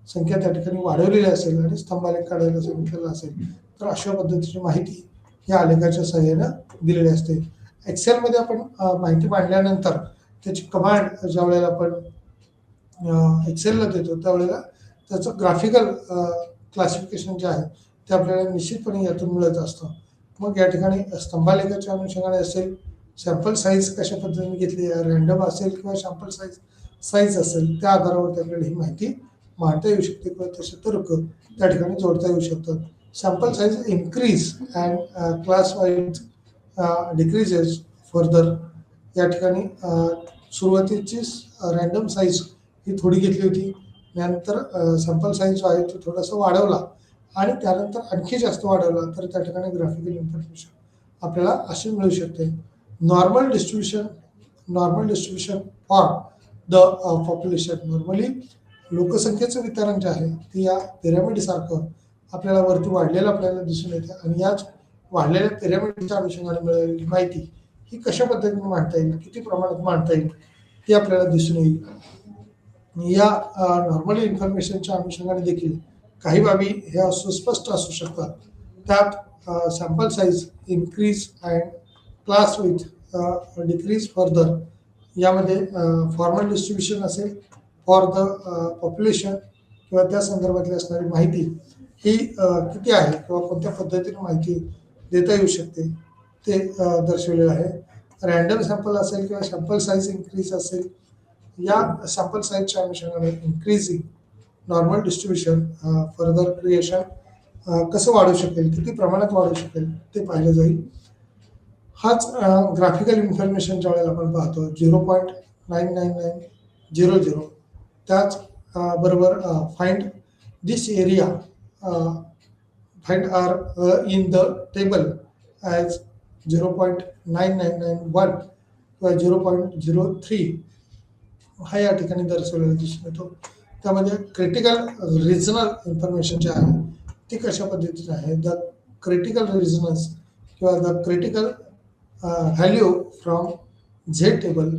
संख्या त्या ठिकाणी वाढवलेली असेल आणि स्तंभालेख काढायला सांगितलेला असेल तर अशा पद्धतीची माहिती या आलेखाच्या सहाय्याने दिलेली असते. एक्सेलमध्ये आपण माहिती मांडल्यानंतर त्याची कमांड ज्या वेळेला आपण एक्सेलला देतो त्यावेळेला त्याचं ग्राफिकल क्लासिफिकेशन जे आहे ते आपल्याला निश्चितपणे यातून मिळत असतं. मग या ठिकाणी स्तंभालेखाच्या अनुषंगाने असेल, सॅम्पल साईज कशा पद्धतीने घेतली आहे, रँडम असेल किंवा सॅम्पल साईज असेल त्या आधारावरती आपल्याला ही माहिती मांडता येऊ शकते किंवा तसे तर्क त्या ठिकाणी जोडता येऊ शकतात. Sample size increase and class wise decreases further. या ठिकाणी सुरुवातीची रँडम साईज ही थोडी घेतली होती, नंतर सॅम्पल साईज जो आहे तो थोडासा वाढवला आणि त्यानंतर आणखी जास्त वाढवला तर त्या ठिकाणी ग्राफिकल इन्फॉर्मेशन आपल्याला अशी मिळू शकते. Normal distribution for the population. Normally लोकसंख्येचं वितरण जे आहे ते या पिरॅमिडसारखं आपल्याला वरती वाढलेलं आपल्याला दिसून येते आणि याच वाढलेल्या पिरॅमिडच्या अनुषंगाने मिळालेली माहिती ही कशा पद्धतीने मांडता येईल, किती प्रमाणात मांडता येईल ती आपल्याला दिसून येईल. या नॉर्मल इन्फॉर्मेशनच्या अनुषंगाने देखील काही बाबी ह्या सुस्पष्ट असू शकतात. त्यात sample size increase and class with decrease further. यामध्ये फॉर्मल डिस्ट्रीब्युशन असेल फॉर द पॉप्युलेशन किंवा त्या संदर्भातली असणारी माहिती ही किती आहे किंवा कोणत्या पद्धतीने माहिती देता येऊ शकते ते दर्शवलेलं आहे. रँडम सॅम्पल असेल किंवा सॅम्पल साईज इन्क्रीज असेल, या सॅम्पल साईजच्या अनुषंगाने increasing normal distribution further creation कसं वाढू शकेल, किती प्रमाणात वाढू शकेल ते पाहिलं जाईल. हाच ग्राफिकल इन्फॉर्मेशन ज्या वेळेला आपण पाहतो 0.99900 त्याच बरोबर find this area find are in the table as 0.9991 किंवा 0.03 हा या ठिकाणी दर्शवलेला दिसून येतो. त्यामध्ये क्रिटिकल रिजनल इन्फॉर्मेशन जे आहे ती कशा पद्धतीने आहे. द क्रिटिकल रिजनल्स किंवा the critical value from Z table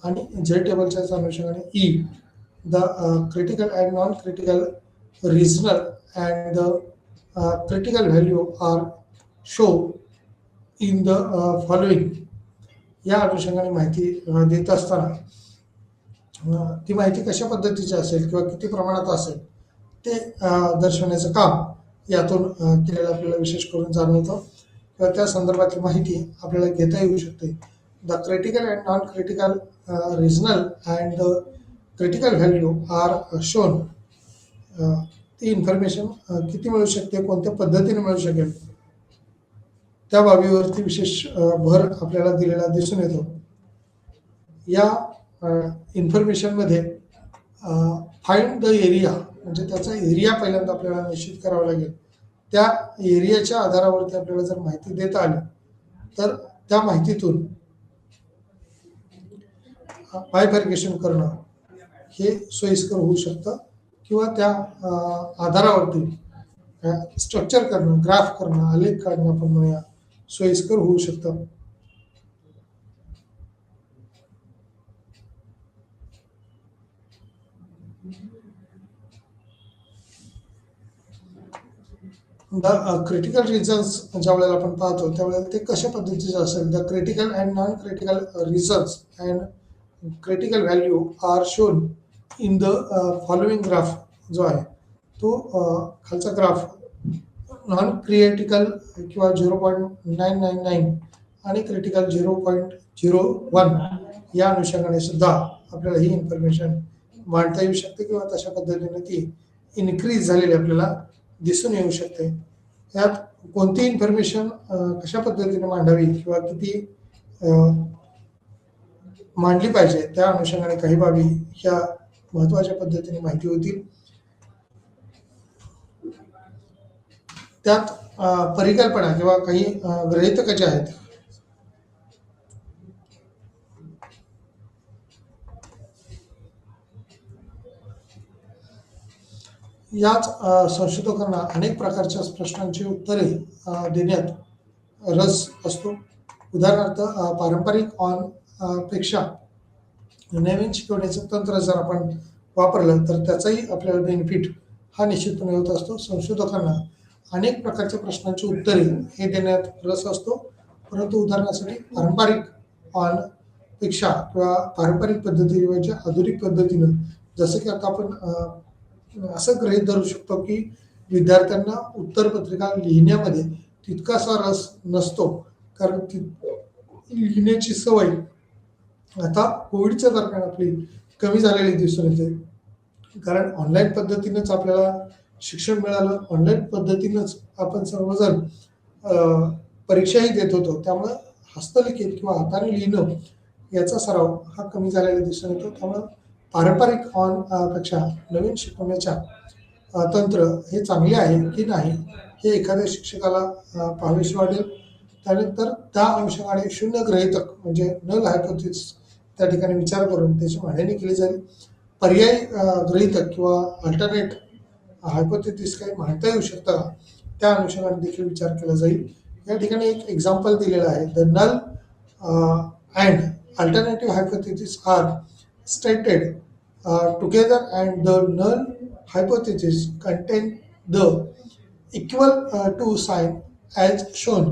आणि झेड टेबलच्या अनुषंगाने ई the critical and non critical regional and the critical value are show in the following या अनुषंगाने माहिती देत असताना ती माहिती कशा पद्धतीची असेल किंवा किती प्रमाणात असेल ते दर्शवण्याचं काम यातून केलेलं आपल्याला विशेष करून जाणवतं किंवा त्या संदर्भातली माहिती आपल्याला घेता येऊ शकते. The critical and non critical regional and the critical value are shown. ती इन्फॉर्मेशन किती मिळू शकते, कोणत्या पद्धतीने मिळू शकेल त्या बाबीवरती विशेष भर आपल्याला दिलेला दिसून येतो. या इन्फॉर्मेशनमध्ये फाइंड द एरिया म्हणजे त्याचा एरिया पहिल्यांदा आपल्याला निश्चित करावा लागेल. त्या एरियाच्या आधारावरती आपल्याला जर माहिती देता आली तर त्या माहितीतून बायफर्केशन करणं हे सोयीस्कर होऊ शकतं किंवा त्या आधारावरती स्ट्रक्चर करणं, ग्राफ करणं, आलेख काढणं आपण म्हणूया सोयीस्कर होऊ शकतं. द क्रिटिकल रिझन्स ज्या वेळेला आपण पाहतो त्यावेळेला ते कशा पद्धतीचे असेल. The critical and non critical reasons and critical value are shown in the following graph जो आहे तो खालचा ग्राफ नॉन क्रिटिकल किंवा 0.999 आणि क्रिटिकल 0.01 या अनुषंगाने सुद्धा आपल्याला ही इन्फॉर्मेशन मांडता येऊ शकते किंवा तशा पद्धतीने ती इन्क्रीज झालेली आपल्याला दिसून येऊ शकते. यात कोणती इन्फॉर्मेशन कशा पद्धतीने मांडावी किंवा किती मांडली पाहिजे त्या अनुषंगाने काही बाबी ह्या महत्वाच्या पद्धतीने माहिती होतील. त्यात परिकल्पना किंवा काही गृहीतक जे आहेत याच संशोधकांना अनेक प्रकारच्या प्रश्नांची उत्तरे देण्यात रस असतो. उदाहरणार्थ पारंपरिक ऑन पेक्षा नवीन शिकवण्याचं तंत्र जर आपण वापरलं तर त्याचाही आपल्याला बेनिफिट हा निश्चितपणे होत असतो. संशोधकांना अनेक प्रकारच्या प्रश्नांची उत्तरे हे देण्यात रस असतो, परंतु उदाहरणासाठी पारंपरिक ऑन पेक्षा किंवा पारंपरिक पद्धतीऐवजी आधुनिक पद्धतीनं जसं की आता आपण असं गृहीत धरू शकतो की विद्यार्थ्यांना उत्तरपत्रिका लिहिण्यामध्ये तितकासा रस नसतो, कारण ती लिहिण्याची सवय आता कोविडच्या दरम्यान आपली कमी झालेली दिसून येते. कारण ऑनलाईन पद्धतीनेच आपल्याला शिक्षण मिळालं, ऑनलाईन पद्धतीनंच आपण सर्वजण परीक्षाही देत होतो, त्यामुळं हस्तलिखित किंवा हाताने लिहिणं याचा सराव हा कमी झालेला दिसून येतो. त्यामुळं पारंपरिक ऑन पेक्षा नवीन शिकवण्याच्या तंत्र हे चांगले आहे की नाही हे एखाद्या शिक्षकाला पाहावेसे वाटेल. त्यानंतर त्या अनुषंगाने शून्य गृहीतक म्हणजे नल हायपोथेसिस त्या ठिकाणी विचार करून त्याची मांडणी केली जाईल. पर्यायी गृहीतक किंवा अल्टरनेट हायपोथेसिस काही मांडता येऊ शकतं का त्या अनुषंगाने देखील विचार केला जाईल. या ठिकाणी एक एक्झाम्पल दिलेलं आहे. The null and alternative hypothesis are stated together and the null hypothesis contain the equal to sign as shown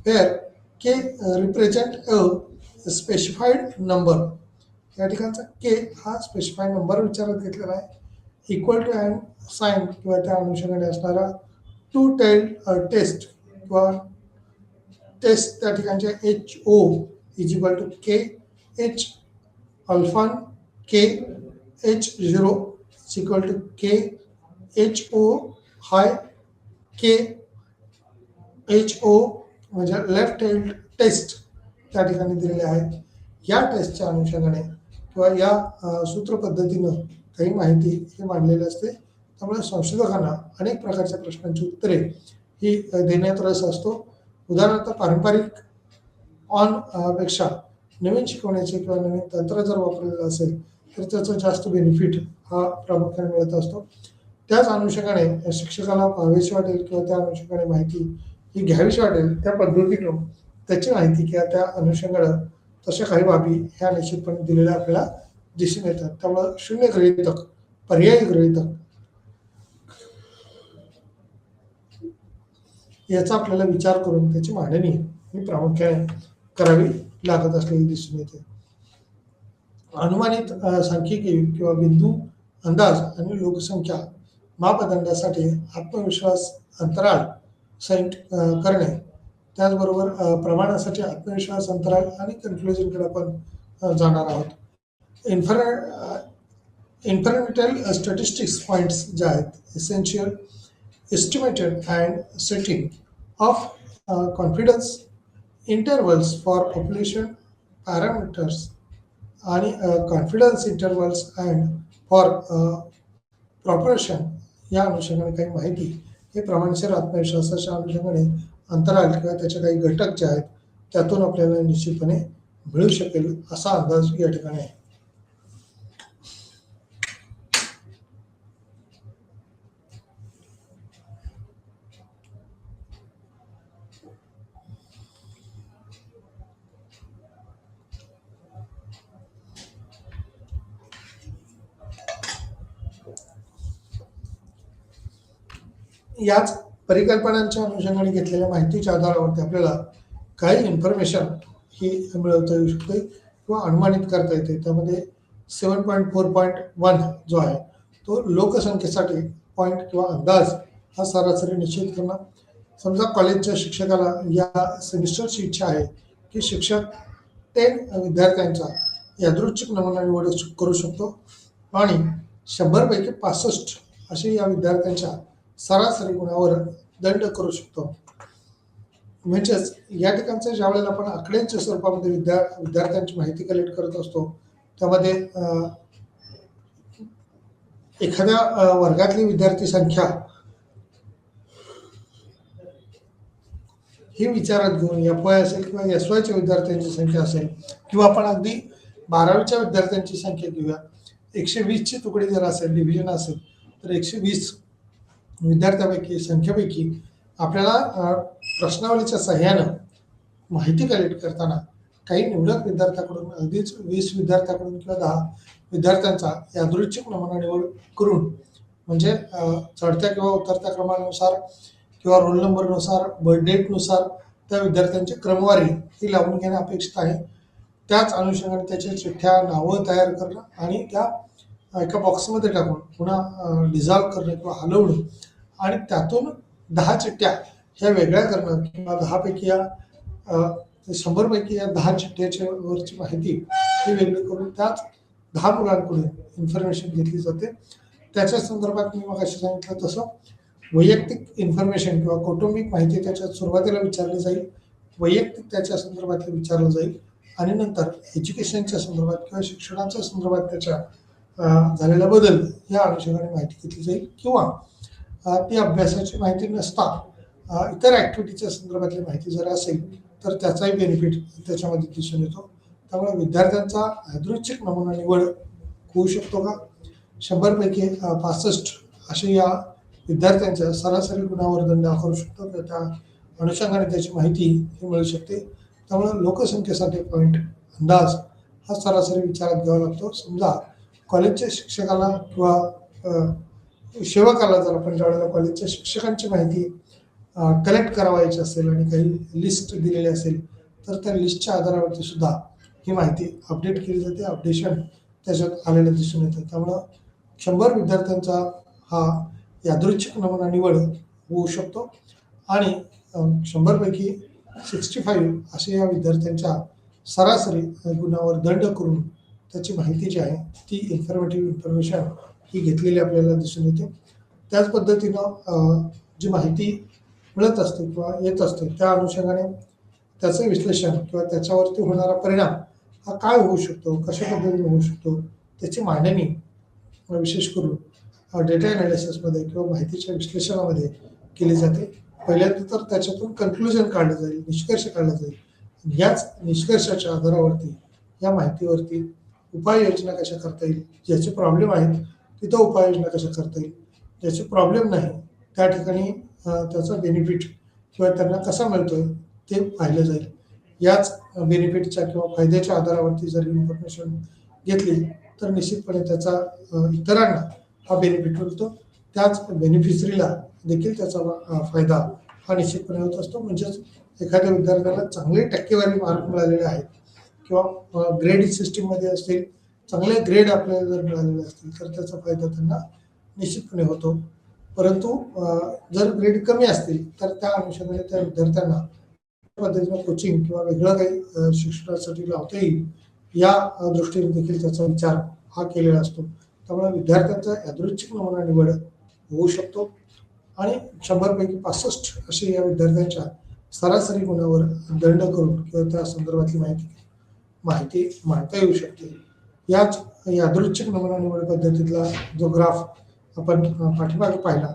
where k represent a specified number. या ठिकाणचा k हा स्पेसिफाईड नंबर विचारात घेतलेला आहे. इक्वल टू अँड साइन किंवा त्या अनुषंगाने असणारा टू टेल टेस्ट किंवा टेस्ट त्या ठिकाणचे H O is equal to K H alpha K H 0 is equal to K H O high K H O म्हणजे लेफ्ट हँड टेस्ट त्या ठिकाणी दिलेले आहेत. या टेस्टच्या अनुषंगाने किंवा या सूत्र पद्धतीनं काही माहिती हे मांडलेली असते. त्यामुळे संशोधकांना अनेक प्रकारच्या प्रश्नांची उत्तरे ही देण्यात रस असतो. उदाहरणार्थ पारंपरिक ऑन पेक्षा नवीन शिकवण्याचे किंवा नवीन तंत्र जर वापरलेलं असेल तर त्याचं जास्त बेनिफिट हा प्रामुख्याने मिळत असतो. त्याच अनुषंगाने शिक्षकाला पाहावीशी वाटेल किंवा त्या अनुषंगाने माहिती ही घ्यावीशी वाटेल त्या पद्धतीनं त्याची माहिती किंवा त्या अनुषंगाने तशा काही बाबी ह्या निश्चितपणे दिलेल्या आपल्याला दिसून येतात. त्यामुळे शून्य गृहीतक, पर्यायी गृहीतक याचा आपल्याला विचार करून त्याची मांडणी ही प्रामुख्याने करावी लागत असलेली दिसून येते. अनुमानित सांख्यिकी किंवा बिंदू अंदाज आणि लोकसंख्या मापदंडासाठी आत्मविश्वास अंतराळ सेट करणे, त्याचबरोबर प्रमाणासाठी आत्मविश्वास अंतराळ आणि कन्क्लुजनकडे आपण जाणार आहोत. इन्फरमेंटल स्टॅटिस्टिक्स पॉईंट्स जे आहेत, essential estimated and setting of confidence intervals for population parameters आणि कॉन्फिडन्स इंटरवल्स अँड फॉर प्रॉपरेशन या अनुषंगाने काही माहिती हे प्रमाणशीर आत्मविश्वासाच्या अनुषंगाने अंतराल किंवा त्याचे काही घटक जे आहेत त्यातून आपल्याला निश्चितपणे मिळू शकेल असा अंदाज या ठिकाणी आहे. याच परिकल्पनांच्या अनुषंगाने घेतलेल्या माहितीच्या आधारावरती आपल्याला काही इन्फॉर्मेशन ही मिळवता येऊ शकते किंवा अनुमानित करता येते. त्यामध्ये 7.4.1 जो आहे तो लोकसंख्येसाठी पॉईंट किंवा अंदाज हा सरासरी निश्चित करणं. समजा कॉलेजच्या शिक्षकाला या सेमिस्टरची इच्छा आहे की शिक्षक 10 विद्यार्थ्यांचा यादृच्छिक नमुना निवड करू शकतो आणि 100 पैकी 65 असे या विद्यार्थ्यांच्या सरासरी गुणावर दंड करू शकतो. म्हणजेच या ठिकाणचं ज्या वेळेला आपण आकड्यांच्या स्वरूपामध्ये विद्यार्थ्यांची माहिती कलेक्ट करत असतो त्यामध्ये एखाद्या वर्गातली विद्यार्थी संख्या ही विचारात घेऊन FY असेल किंवा SYच्या विद्यार्थ्यांची संख्या असेल किंवा आपण अगदी 12वीच्या विद्यार्थ्यांची संख्या घेऊया, 120ची तुकडी जर असेल, डिव्हिजन असेल तर 120 विद्यार्थ्यांपैकी संख्येपैकी आपल्याला प्रश्नावलीच्या सहाय्यानं माहिती कलेक्ट करताना काही निवडक विद्यार्थ्याकडून अगदीच 20 विद्यार्थ्याकडून किंवा 10 विद्यार्थ्यांचा यादृच्छिक नमुना निवड करून म्हणजे चढत्या किंवा उतरत्या क्रमानुसार किंवा रोल नंबरनुसार बर्थ डेटनुसार त्या विद्यार्थ्यांची क्रमवारी ही लावून घेणं अपेक्षित आहे. त्याच अनुषंगाने त्याच्या चिठ्ठ्या नावं तयार करणं आणि त्या एका बॉक्समध्ये टाकून पुन्हा डिझॉल्व करणं किंवा हलवणं आणि त्यातून 10 चिठ्ठ्या ह्या वेगळ्या करणं किंवा 10 पैकी या 100 पैकी या 10 चिठ्ठ्याच्या वरची माहिती ही वेगळी करून त्याच 10 मुलांकडून इन्फॉर्मेशन घेतली जाते. त्याच्या संदर्भात मी मग अशी सांगितलं तसं वैयक्तिक इन्फॉर्मेशन किंवा कौटुंबिक माहिती त्याच्यात सुरुवातीला विचारली जाईल, वैयक्तिक त्याच्या संदर्भातलं विचारलं जाईल आणि नंतर एज्युकेशनच्या संदर्भात किंवा शिक्षणाच्या संदर्भात त्याच्या झालेला बदल या अनुषंगाने माहिती घेतली जाईल किंवा ती अभ्यासाची माहिती नसता इतर ॲक्टिव्हिटीच्या संदर्भातली माहिती जर असेल तर त्याचाही बेनिफिट त्याच्यामध्ये दिसून येतो. त्यामुळे विद्यार्थ्यांचा यादृच्छिक नमुना निवड होऊ शकतो का, 100 पैकी 65 असे या विद्यार्थ्यांच्या सरासरी गुणावर दंड आकारू शकतो तर त्या अनुषंगाने त्याची माहिती ही मिळू शकते. त्यामुळे लोकसंख्येसाठी पॉईंट अंदाज हा सरासरी विचारात घ्यावा लागतो. समजा कॉलेजच्या शिक्षकाला किंवा सेवकाला जर आपण ज्यावेळेला कॉलेजच्या शिक्षकांची माहिती कलेक्ट करावायची असेल आणि काही लिस्ट दिलेली असेल तर त्या लिस्टच्या आधारावरती सुद्धा ही माहिती अपडेट केली जाते, अपडेशन त्याच्यात आलेलं दिसून येतं. त्यामुळं 100 विद्यार्थ्यांचा हा यादृच्छिक नमुना निवड होऊ शकतो आणि 100 पैकी 65 असे या विद्यार्थ्यांच्या सरासरी गुणावर दंड करून त्याची माहिती जी आहे ती इन्फॉर्मेशन ही घेतलेली आपल्याला दिसून येते. त्याच पद्धतीनं जी माहिती मिळत असते किंवा येत असते त्या अनुषंगाने त्याचं विश्लेषण किंवा त्याच्यावरती होणारा परिणाम हा काय होऊ शकतो, कशा पद्धतीने होऊ शकतो त्याची मांडणी विशेष करून डेटा ॲनालिसिसमध्ये किंवा माहितीच्या विश्लेषणामध्ये केली जाते. पहिल्यांदा तर त्याच्यातून कन्क्लुजन काढलं जाईल, निष्कर्ष काढला जाईल. याच निष्कर्षाच्या आधारावरती या माहितीवरती उपाययोजना कशा करता येईल, ज्याचे प्रॉब्लेम आहेत तिथं उपाययोजना कशा करता येईल, ज्याचे प्रॉब्लेम नाही त्या ठिकाणी त्याचा बेनिफिट किंवा त्यांना कसा मिळतोय ते पाहिलं जाईल. याच बेनिफिटच्या किंवा फायद्याच्या आधारावरती जर इन्फॉर्मेशन घेतली तर निश्चितपणे त्याचा इतरांना हा बेनिफिट मिळतो. त्याच बेनिफिशरीला देखील त्याचा फायदा हा निश्चितपणे होत असतो. म्हणजेच एखाद्या विद्यार्थ्याला चांगले टक्केवारी मार्क मिळालेले आहेत किंवा ग्रेड सिस्टीममध्ये असतील, चांगले ग्रेड आपल्याला जर मिळालेले असतील तर त्याचा फायदा त्यांना निश्चितपणे होतो. परंतु जर ग्रेड कमी असतील तर त्या अनुषंगाने त्या विद्यार्थ्यांना पद्धतीनं कोचिंग किंवा वेगळं काही शिक्षणासाठी लावता येईल या दृष्टीने देखील त्याचा विचार हा केलेला असतो. त्यामुळे विद्यार्थ्यांचा यादृच्छिक नमुना निवड होऊ शकतो आणि 100पैकी 65 असे या विद्यार्थ्यांच्या सरासरी गुणावर दंड करून किंवा त्या संदर्भातली माहिती मांडता येऊ शकते. याच यादृच्छिक नमुना निवड पद्धतीतला जो ग्राफ आपण पाठीमागे पाहिला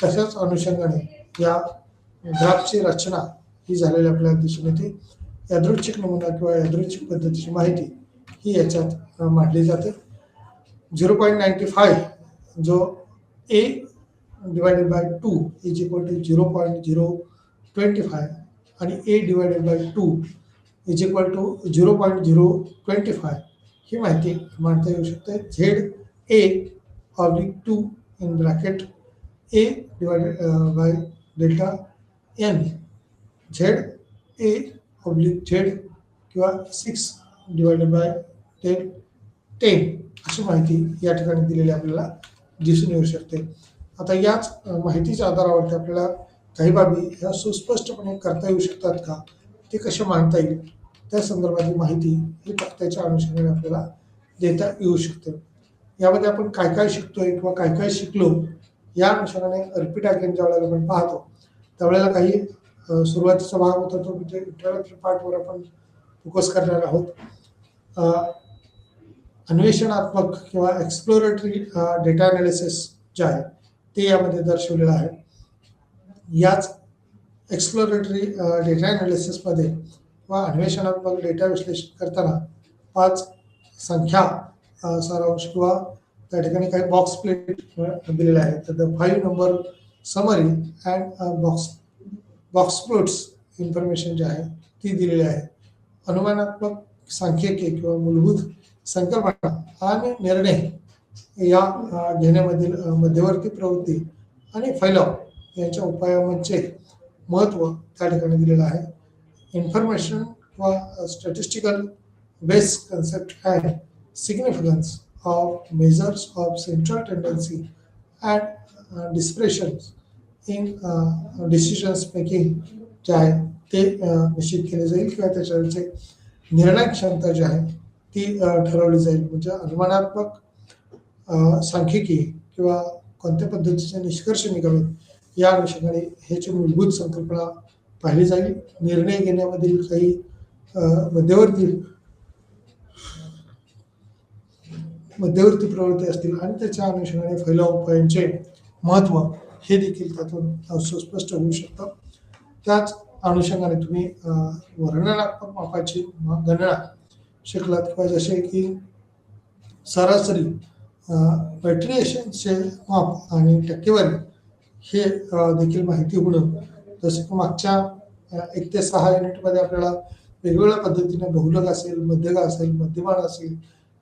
तशाच अनुषंगाने या ग्राफची रचना ही झालेली आपल्याला दिसून येते. यादृच्छिक नमुना किंवा यादृच्छिक पद्धतीची माहिती ही याच्यात मांडली जाते. 0.95 जो a divided by 2 is equal to 0.025 आणि a divided by 2 is equal to 0.025 ही माहिती मांडता येऊ शकते. ZA oblique 2 in bracket a divided by delta n ZA oblique Z किंवा 6 divided by 10 अशी माहिती या ठिकाणी दिलेली आपल्याला दिसून येऊ शकते. आता याच माहितीच्या आधारावरती आपल्याला काही बाबी ह्या सुस्पष्टपणे करता येऊ शकतात का, ते कसे मांडता येईल त्या संदर्भातली माहिती ही तक्त्याच्या अनुषंगाने आपल्याला देता येऊ शकते. यामध्ये आपण काय काय शिकतोय किंवा काय काय शिकलो या अनुषंगाने रिपीट अगेन ज्या वेळेला आपण पाहतो त्यावेळेला काही सुरुवातीचा भाग होता तो म्हणजे इंट्रोडक्टरी पार्टवर आपण फोकस करणार आहोत. अन्वेषणात्मक किंवा एक्सप्लोरेटरी डेटा अनालिसिस जे आहे ते यामध्ये दर्शवलेलं आहे. याच एक्सप्लोरेटरी डेटा अनालिसिसमध्ये किंवा अन्वेषणात्मक डेटा विश्लेषण करताना 5 संख्या सारांश किंवा त्या ठिकाणी काही बॉक्स प्लेट दिलेले आहेत. तर 5 number summary and box plots information जे आहे ती दिलेली आहे. अनुमानात्मक सांख्यिकी किंवा मूलभूत संकल्पना आणि निर्णय या घेण्यामधील मध्यवर्ती प्रवृत्ती आणि फैलाव यांच्या उपायांचे महत्त्व त्या ठिकाणी दिलेलं आहे. इन्फॉर्मेशन किंवा statistical based concept and significance of measures of central tendency and dispersions in decisions making जे आहे ते निश्चित केले जाईल किंवा त्याच्यावरचे निर्णय क्षमता जी आहे ती ठरवली जाईल. म्हणजे अनुमानात्मक सांख्यिकी किंवा कोणत्या पद्धतीचे निष्कर्ष निघावेत या अनुषंगाने ह्याची मूलभूत संकल्पना पाहिली जाईल. निर्णय घेण्यामधील काही मध्यवर्ती प्रवृत्ती असतील आणि त्याच्या अनुषंगाने फैलाव उपायांचे महत्त्व हे देखील त्यातून सुस्पष्ट होऊ शकतं. त्याच अनुषंगाने तुम्ही वर्णनात्मक मापाची गणना शिकलात किंवा जसे की सरासरी पेट्रिएशनचे माप आणि टक्केवारी हे देखील माहिती होणं. जसे की मागच्या 1 ते 6 युनिटमध्ये आपल्याला वेगवेगळ्या पद्धतीने बहुलक असेल, मध्यक असेल, मध्यमान असेल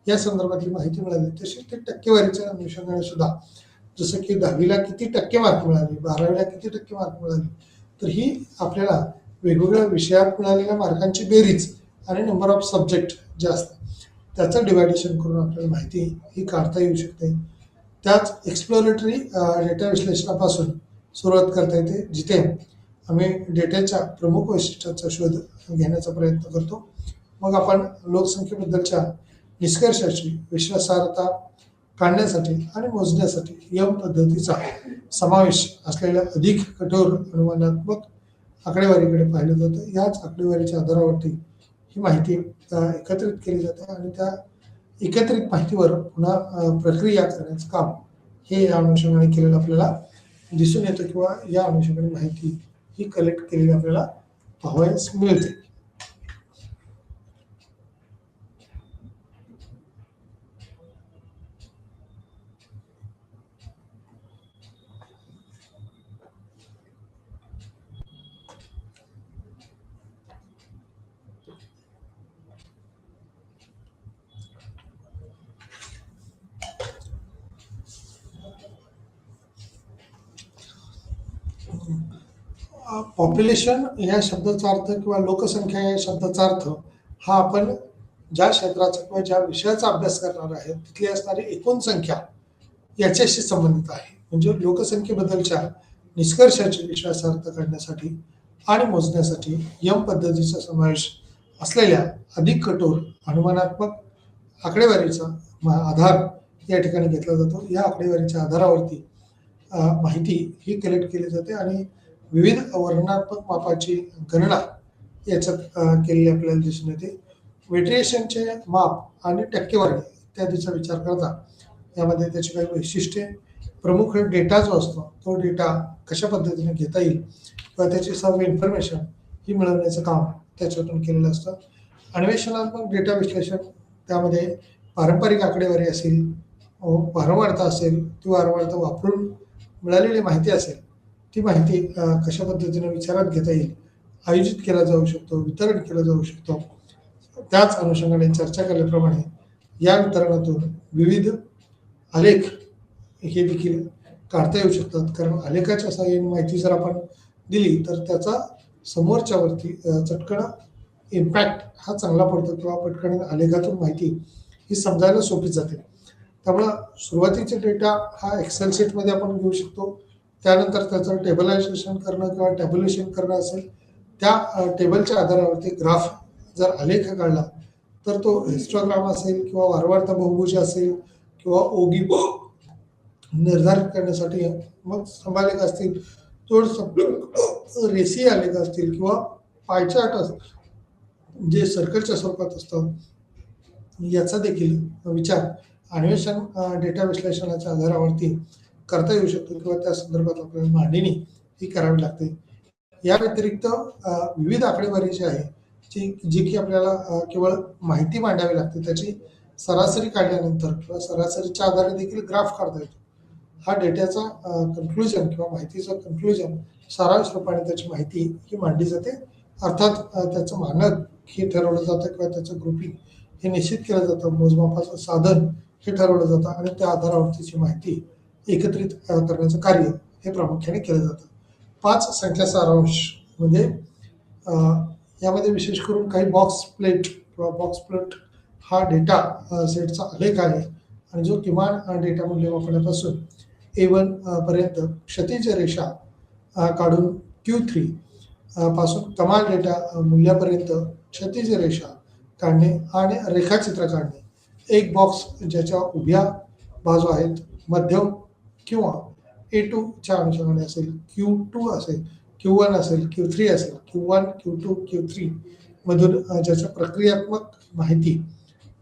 या संदर्भातली माहिती मिळाली. तशी ते टक्केवारीच्या अनुषंगाने सुद्धा जसं की 10वीला किती टक्के मार्क मिळाले, 12वीला किती टक्के मार्क मिळाले, तर ही आपल्याला वेगवेगळ्या विषयात मिळालेल्या मार्कांची बेरीज आणि नंबर ऑफ सब्जेक्ट जे असतात त्याचं डिवायडेशन करून आपल्याला माहिती ही काढता येऊ शकते. त्याच एक्सप्लोरेटरी डेटा विश्लेषणापासून सुरुवात करता येते, जिथे आम्ही डेटाच्या प्रमुख वैशिष्ट्यांचा शोध घेण्याचा प्रयत्न करतो. मग आपण लोकसंख्येबद्दलच्या निष्कर्षाची विश्वासार्हता काढण्यासाठी आणि मोजण्यासाठी यम पद्धतीचा समावेश असलेल्या अधिक कठोर अनुमानात्मक आकडेवारीकडे पाहिलं जातं. याच आकडेवारीच्या आधारावरती ही माहिती एकत्रित केली जाते आणि त्या एकत्रित माहितीवर पुन्हा प्रक्रिया करण्याचं काम हे या अनुषंगाने केलेलं आपल्याला दिसून येतं किंवा या अनुषंगाने माहिती ही कलेक्ट केलेली आपल्याला पाहावयास मिळते. पॉप्युलेशन या शब्दाचा अर्थ किंवा लोकसंख्या या शब्दाचा अर्थ हा आपण ज्या क्षेत्राचा किंवा ज्या विषयाचा अभ्यास करणार आहे तिथली असणारी एकूण संख्या याच्याशी संबंधित आहे. म्हणजे लोकसंख्येबद्दलच्या निष्कर्षाचे विश्वासार्थ करण्यासाठी आणि मोजण्यासाठी यम पद्धतीचा समावेश असलेल्या अधिक कठोर अनुमानात्मक आकडेवारीचा आधार या ठिकाणी घेतला जातो. या आकडेवारीच्या आधारावरती माहिती ही कलेक्ट केली जाते आणि विविध वर्णनात्मक मापाची गणना याच्यात केलेली आपल्याला दिसून येते. व्हेरिएशनचे माप आणि टक्केवारी इत्यादीचा विचार करता यामध्ये त्याची काही वैशिष्ट्ये, प्रमुख डेटा जो असतो तो डेटा कशा पद्धतीने घेता येईल किंवा त्याची सर्व इन्फॉर्मेशन ही मिळवण्याचं काम त्याच्यातून केलेलं असतं. अन्वेषणात्मक डेटा विश्लेषण त्यामध्ये पारंपरिक आकडेवारी असेल, वारंवारता असेल, ती वारंवारता वापरून मिळालेली माहिती असेल, ती माहिती कशा पद्धतीने विचारात घेता येईल, आयोजित केला जाऊ शकतो, वितरण केलं जाऊ शकतो. त्याच अनुषंगाने चर्चा केल्याप्रमाणे या वितरणातून विविध आलेख हे देखील काढता येऊ शकतात. कारण आलेखाच्या सहाय्याने माहिती जर आपण दिली तर त्याचा समोरच्यावरती चटकन इम्पॅक्ट हा चांगला पडतो किंवा पटकन आलेखातून माहिती ही समजायला सोपी जाते. त्यामुळं सुरुवातीचे डेटा हा एक्सेल शीटमध्ये आपण घेऊ शकतो. त्यानंतर त्याचं टेबलायझेशन करणं किंवा टॅब्युलेशन करणं असेल, त्या टेबलच्या आधारावरती ग्राफ जर आलेख काढला तर तो हिस्टोग्राम असेल किंवा वारंवारता बहुभुज असेल किंवा ओगी निर्धारित करण्यासाठी मग स्तंभालेख असतील, रेषीय आलेख असतील किंवा पायचार्ट असतील जे सर्कलच्या स्वरूपात असतात, याचा देखील विचार अन्वेषण डेटा विश्लेषणाच्या आधारावरती करता येऊ शकतो किंवा त्या संदर्भात आपल्याला मांडणी ही करावी लागते. या व्यतिरिक्त विविध आकडेवारी जी आहे जी की आपल्याला केवळ माहिती मांडावी लागते, त्याची सरासरी काढल्यानंतर किंवा सरासरीच्या आधारे देखील ग्राफ काढता येतो. हा डेटाचा कन्क्लुजन किंवा माहितीचं कन्क्लुजन सारांश रूपाने त्याची माहिती ही मांडली जाते. अर्थात त्याचं मानक हे ठरवलं जातं किंवा त्याचं ग्रुपिंग हे निश्चित केलं जातं, मोजमापाचं साधन हे ठरवलं जातं आणि त्या आधारावरतीची माहिती एकत्रित करण्याचं कार्य हे प्रामुख्याने केलं जातं. 5 संख्या सारांश म्हणजे यामध्ये विशेष करून काही बॉक्स प्लेट किंवा बॉक्स प्लेट हा डेटा सेटचा आलेख आहे आणि जो किमान डेटा मूल्यमापनापासून A1 पर्यंत क्षैतिज रेषा काढून Q3 पासून कमाल डेटा मूल्यापर्यंत क्षैतिज रेषा काढणे आणि रेखाचित्र काढणे. एक बॉक्स ज्याच्या उभ्या बाजू आहेत, मध्यम किंवा A2 च्या अनुषंगाने असेल, Q2 असेल, Q1 असेल, Q3 असेल, Q1, Q2, Q3 मधून ज्याच्या प्रक्रियात्मक माहिती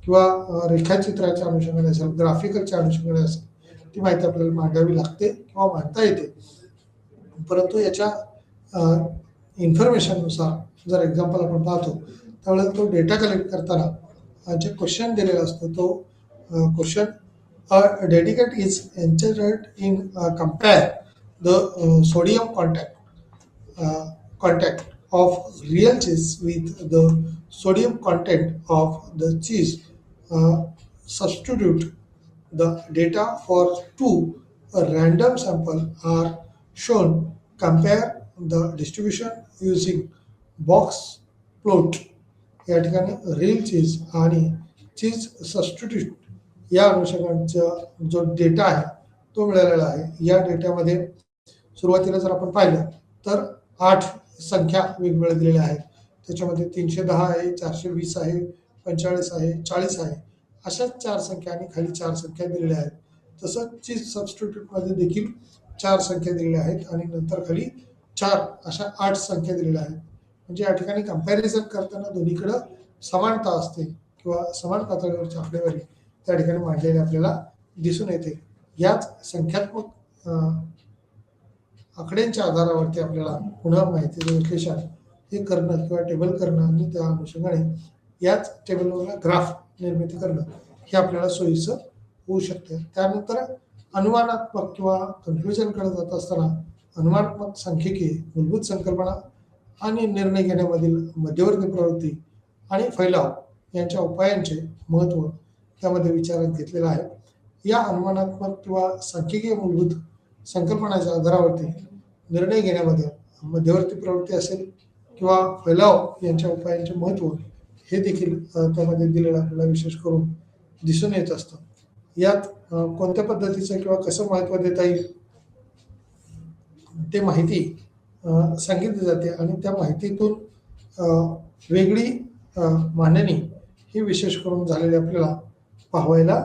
किंवा रेखाचित्राच्या अनुषंगाने असेल, ग्राफिकलच्या अनुषंगाने असेल, ती माहिती आपल्याला मांडावी लागते किंवा मांडता येते. परंतु याच्या इन्फॉर्मेशननुसार जर एक्झाम्पल आपण पाहतो त्यावेळेला तो डेटा कलेक्ट करताना जे क्वेश्चन दिलेला असतो तो question dedicate is interested in compare the sodium content of real cheese with the sodium content of the cheese. Substitute the data for two random sample are shown. Compare the distribution using box plot. या ठिकाणी रिअल चीज आणि चीज सबस्टिट्यूट या अनुषंगाचा जो डेटा आहे तो मिळालेला आहे. या डेटामध्ये सुरुवातीला जर आपण पाहिलं तर 8 संख्या वेगवेगळ्या दिलेल्या आहेत. त्याच्यामध्ये 310 आहे, 420 आहे, 45 आहे, 40 आहे, अशा 4 संख्या आणि खाली 4 संख्या दिलेल्या आहेत. तसंच चीज सबस्टिट्यूटमध्ये देखील 4 संख्या दिलेल्या आहेत आणि नंतर खाली 4 अशा 8 संख्या दिलेल्या आहेत. म्हणजे या ठिकाणी कंपॅरिझन करताना दोन्हीकडं समानता असते किंवा समान पातळीवरची आकडेवारी त्या ठिकाणी मांडलेली आपल्याला दिसून येते. याच संख्यात्मक आकड्यांच्या आधारावरती आपल्याला पुन्हा माहितीचं विश्लेषण हे करणं किंवा टेबल करणं आणि त्या अनुषंगाने याच टेबलवर ग्राफ निर्मिती करणं हे आपल्याला सोयीचं होऊ शकते. त्यानंतर अनुमानात्मक किंवा कन्क्लुजनकडे जात असताना अनुमानात्मक सांख्यिकी, मूलभूत संकल्पना आणि निर्णय घेण्यामधील मध्यवर्ती प्रवृत्ती आणि फैलाव यांच्या उपायांचे महत्त्व त्यामध्ये विचारात घेतलेलं आहे. या अनुमानात्मक किंवा सांख्यिकीय मूलभूत संकल्पनाच्या आधारावरती निर्णय घेण्यामध्ये मध्यवर्ती प्रवृत्ती असेल किंवा फैलाव यांच्या उपायांचे महत्त्व हे देखील त्यामध्ये दिलेलं आपल्याला विशेष करून दिसून येत असतं. यात कोणत्या पद्धतीचं किंवा कसं महत्त्व देता येईल ते माहिती सांगितली जाते आणि त्या माहितीतून वेगळी मांडणी ही विशेष करून झालेली आपल्याला पाहायला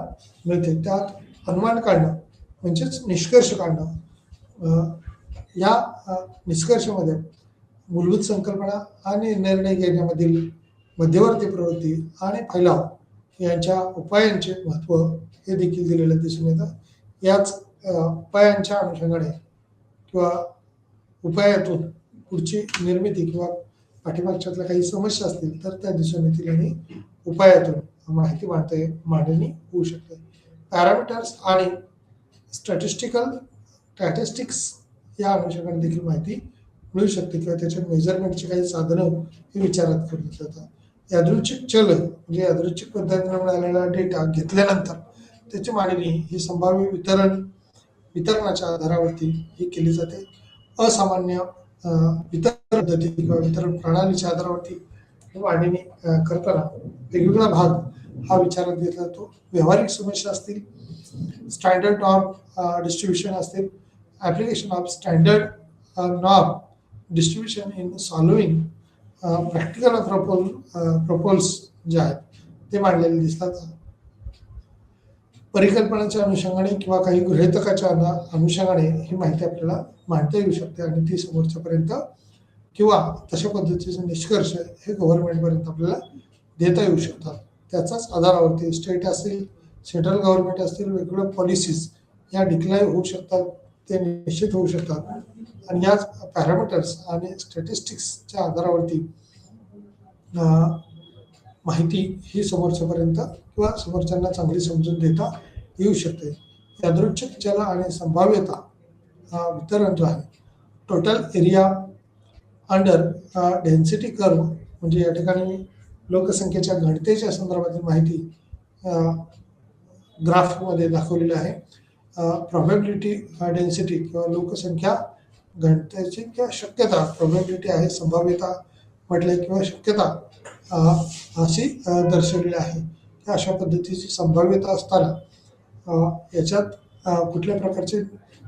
मिळते. त्यात अनुमान काढणं म्हणजेच निष्कर्ष काढणं, या निष्कर्षामध्ये मूलभूत संकल्पना आणि निर्णय घेण्यामधील मध्यवर्ती प्रवृत्ती आणि फैलाव यांच्या उपायांचे महत्त्व हे देखील दिलेलं दिसून येतं. याच उपायांच्या अनुषंगाने किंवा उपायातून पुढची निर्मिती किंवा पाठीमागच्यातल्या काही समस्या असतील तर त्या दिसून येतील आणि उपायातून माहिती मांडणी होऊ शकते. पॅरामीटर्स आणि स्टॅटिस्टिक्स या अनुषंगाने देखील माहिती मिळू शकते किंवा त्याच्या मेजरमेंटची काही साधनं हे विचारात घेतली जातात. यादृच्छिक चल म्हणजे यादृच्छिक पद्धतीने मिळालेला डेटा घेतल्यानंतर त्याची मांडणी ही संभाव्य वितरणाच्या आधारावरती ही केली जाते. असामान्य वितरण पद्धती किंवा वितरण प्रणालीच्या आधारावरती मांडणी करताना वेगवेगळा भाग हा विचारात घेतला जातो. व्यावहारिक समस्या असतील, स्टँडर्ड नॉर्म डिस्ट्रीब्युशन असतील, application of standard norm distribution in solving practical problems जे आहेत ते मांडलेले दिसतात. परिकल्पनाच्या अनुषंगाने किंवा काही गृहीतकाच्या अनुषंगाने ही माहिती आपल्याला मांडता येऊ शकते आणि ती समोरच्यापर्यंत किंवा तशा पद्धतीचे निष्कर्ष हे गव्हर्नमेंटपर्यंत आपल्याला देता येऊ शकतात. त्याचाच आधारावरती स्टेट असतील, सेंट्रल गव्हर्नमेंट असतील, वेगवेगळ्या पॉलिसीज या डिक्लाय होऊ शकतात, ते निश्चित होऊ शकतात आणि याच पॅरामीटर्स आणि स्टॅटिस्टिक्सच्या आधारावरती माहिती ही समोरच्यापर्यंत किंवा समोरच्यांना चांगली समजून देता येऊ शकते. यादृच्छिक चल आणि संभाव्यता वितरण जो आहे, total area under density curve म्हणजे या ठिकाणी लोकसंख्येच्या घनतेच्या संदर्भातील माहिती ग्राफमध्ये दाखवलेली आहे. प्रॉबॅबिलिटी डेन्सिटी किंवा लोकसंख्या घनतेची किंवा शक्यता, प्रॉबॅबिलिटी आहे, संभाव्यता म्हटले किंवा शक्यता अशी दर्शवलेली आहे. अशा पद्धतीची संभाव्यता असताना याच्यात कुठल्या प्रकारचे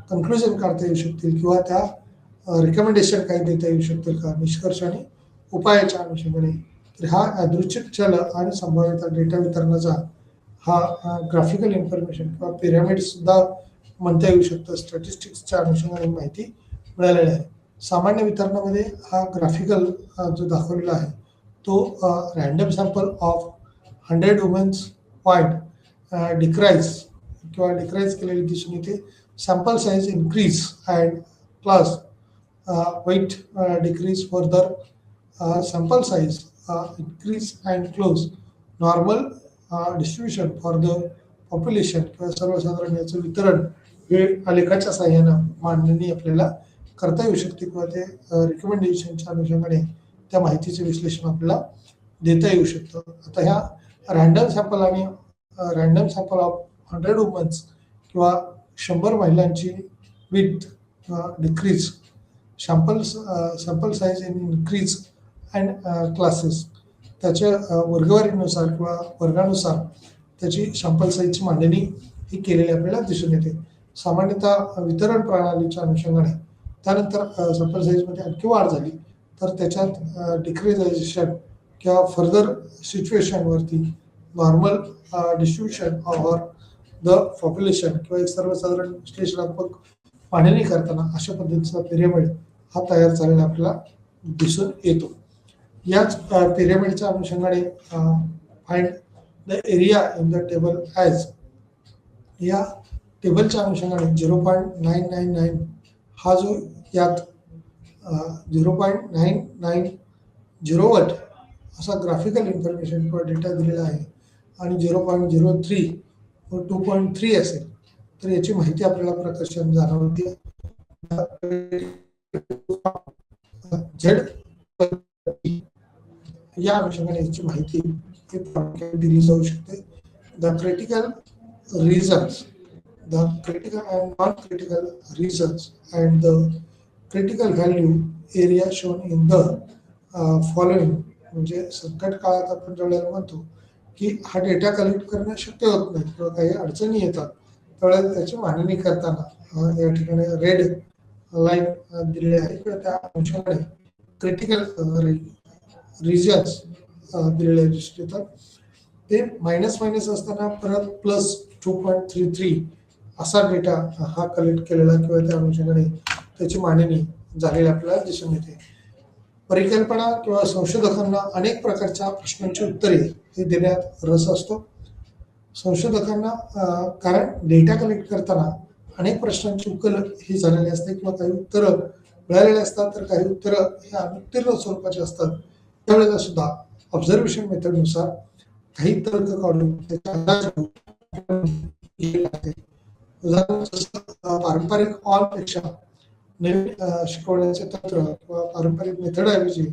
कन्क्लुजन काढता येऊ शकतील किंवा त्या रिकमेंडेशन काही देता येऊ शकतील का निष्कर्ष आणि उपायाच्या अनुषंगाने. तर हा यादृच्छिक चल आणि संभाव्यता डेटा वितरणाचा हा ग्राफिकल इन्फॉर्मेशन किंवा पिरॅमिड सुद्धा म्हणता येऊ शकतं. स्टॅटिस्टिक्सच्या अनुषंगाने माहिती मिळालेली आहे. सामान्य वितरणामध्ये हा ग्राफिकल जो दाखवलेला आहे तो random sample of 100 womens point decrease केलेली दिसून येते. Sample size increase and plus weight decrease further, sample size increase and close, normal distribution for the population किंवा सर्वसाधारण याचं वितरण हे आलेखाच्या साहाय्यानं मांडणी आपल्याला करता येऊ शकते किंवा ते रिकमेंडेशनच्या अनुषंगाने त्या माहितीचे विश्लेषण आपल्याला देता येऊ शकतं. आता ह्या रँडम सॅम्पल आणि रँडम सॅम्पल ऑफ 100 वुमन्स किंवा 100 महिलांची with decrease, sample size in increase and classes, त्याच्या वर्गवारीनुसार किंवा वर्गानुसार त्याची सॅम्पल साईजची मांडणी ही केलेली आपल्याला दिसून येते. सामान्यतः वितरण प्रणालीच्या अनुषंगाने त्यानंतर सॅम्पल साईजमध्ये आणखी वाढ झाली तर त्याच्यात डिक्रिजायझेशन किंवा फर्दर सिच्युएशनवरती normal distribution or the population किंवा एक सर्वसाधारण विश्लेषणात्मक मांडणी करताना अशा पद्धतीचा पिरॅमिड हा तयार झालेला आपल्याला दिसून येतो. याच पिरॅमिडच्या अनुषंगाने find the area in the table as या टेबलच्या अनुषंगाने 0.999 हा जो यात 0.990 असा ग्राफिकल इन्फॉर्मेशन किंवा डेटा दिलेला आहे आणि 0.03 व 2.3 असेल तर याची माहिती आपल्याला प्रकर्षाने जाणवते. झेड या अनुषंगाने याची माहिती दिली जाऊ शकते. The critical regions, the critical and non-critical reasons and the critical value area shown in the following. म्हणजे संकट काळात आपण ज्यावेळेला म्हणतो की हा डेटा कलेक्ट करणं शक्य होत नाही किंवा काही अडचणी येतात, त्यावेळेला त्याची मांडणी करताना या ठिकाणी रेड लाईन दिलेली आहे किंवा त्या अनुषंगाने क्रिटिकल रिजन्स दिलेले दिसून येतात. ते मायनस मायनस असताना परत +2.33 असा डेटा हा कलेक्ट केलेला किंवा त्या अनुषंगाने त्याची मांडणी झालेली आपल्याला दिसून येते. परिकल्पना किंवा संशोधकांना अनेक प्रकारच्या प्रश्नांची उत्तरे हे देण्यात रस असतो. संशोधकांना कारण डेटा कलेक्ट करताना अनेक प्रश्नांची उकल ही झालेली असते किंवा काही उत्तरं मिळालेली असतात, तर काही उत्तरं हे अनुत्तीर्ण स्वरूपाचे असतात. त्यावेळेला सुद्धा ऑब्झर्वेशन मेथडनुसार काही तर्क काढून त्याचा अंदाज उदाहरण पारंपरिक ऑन पेक्षा नवीन शिकवण्याचे तंत्र किंवा पारंपरिक मेथडऐवजी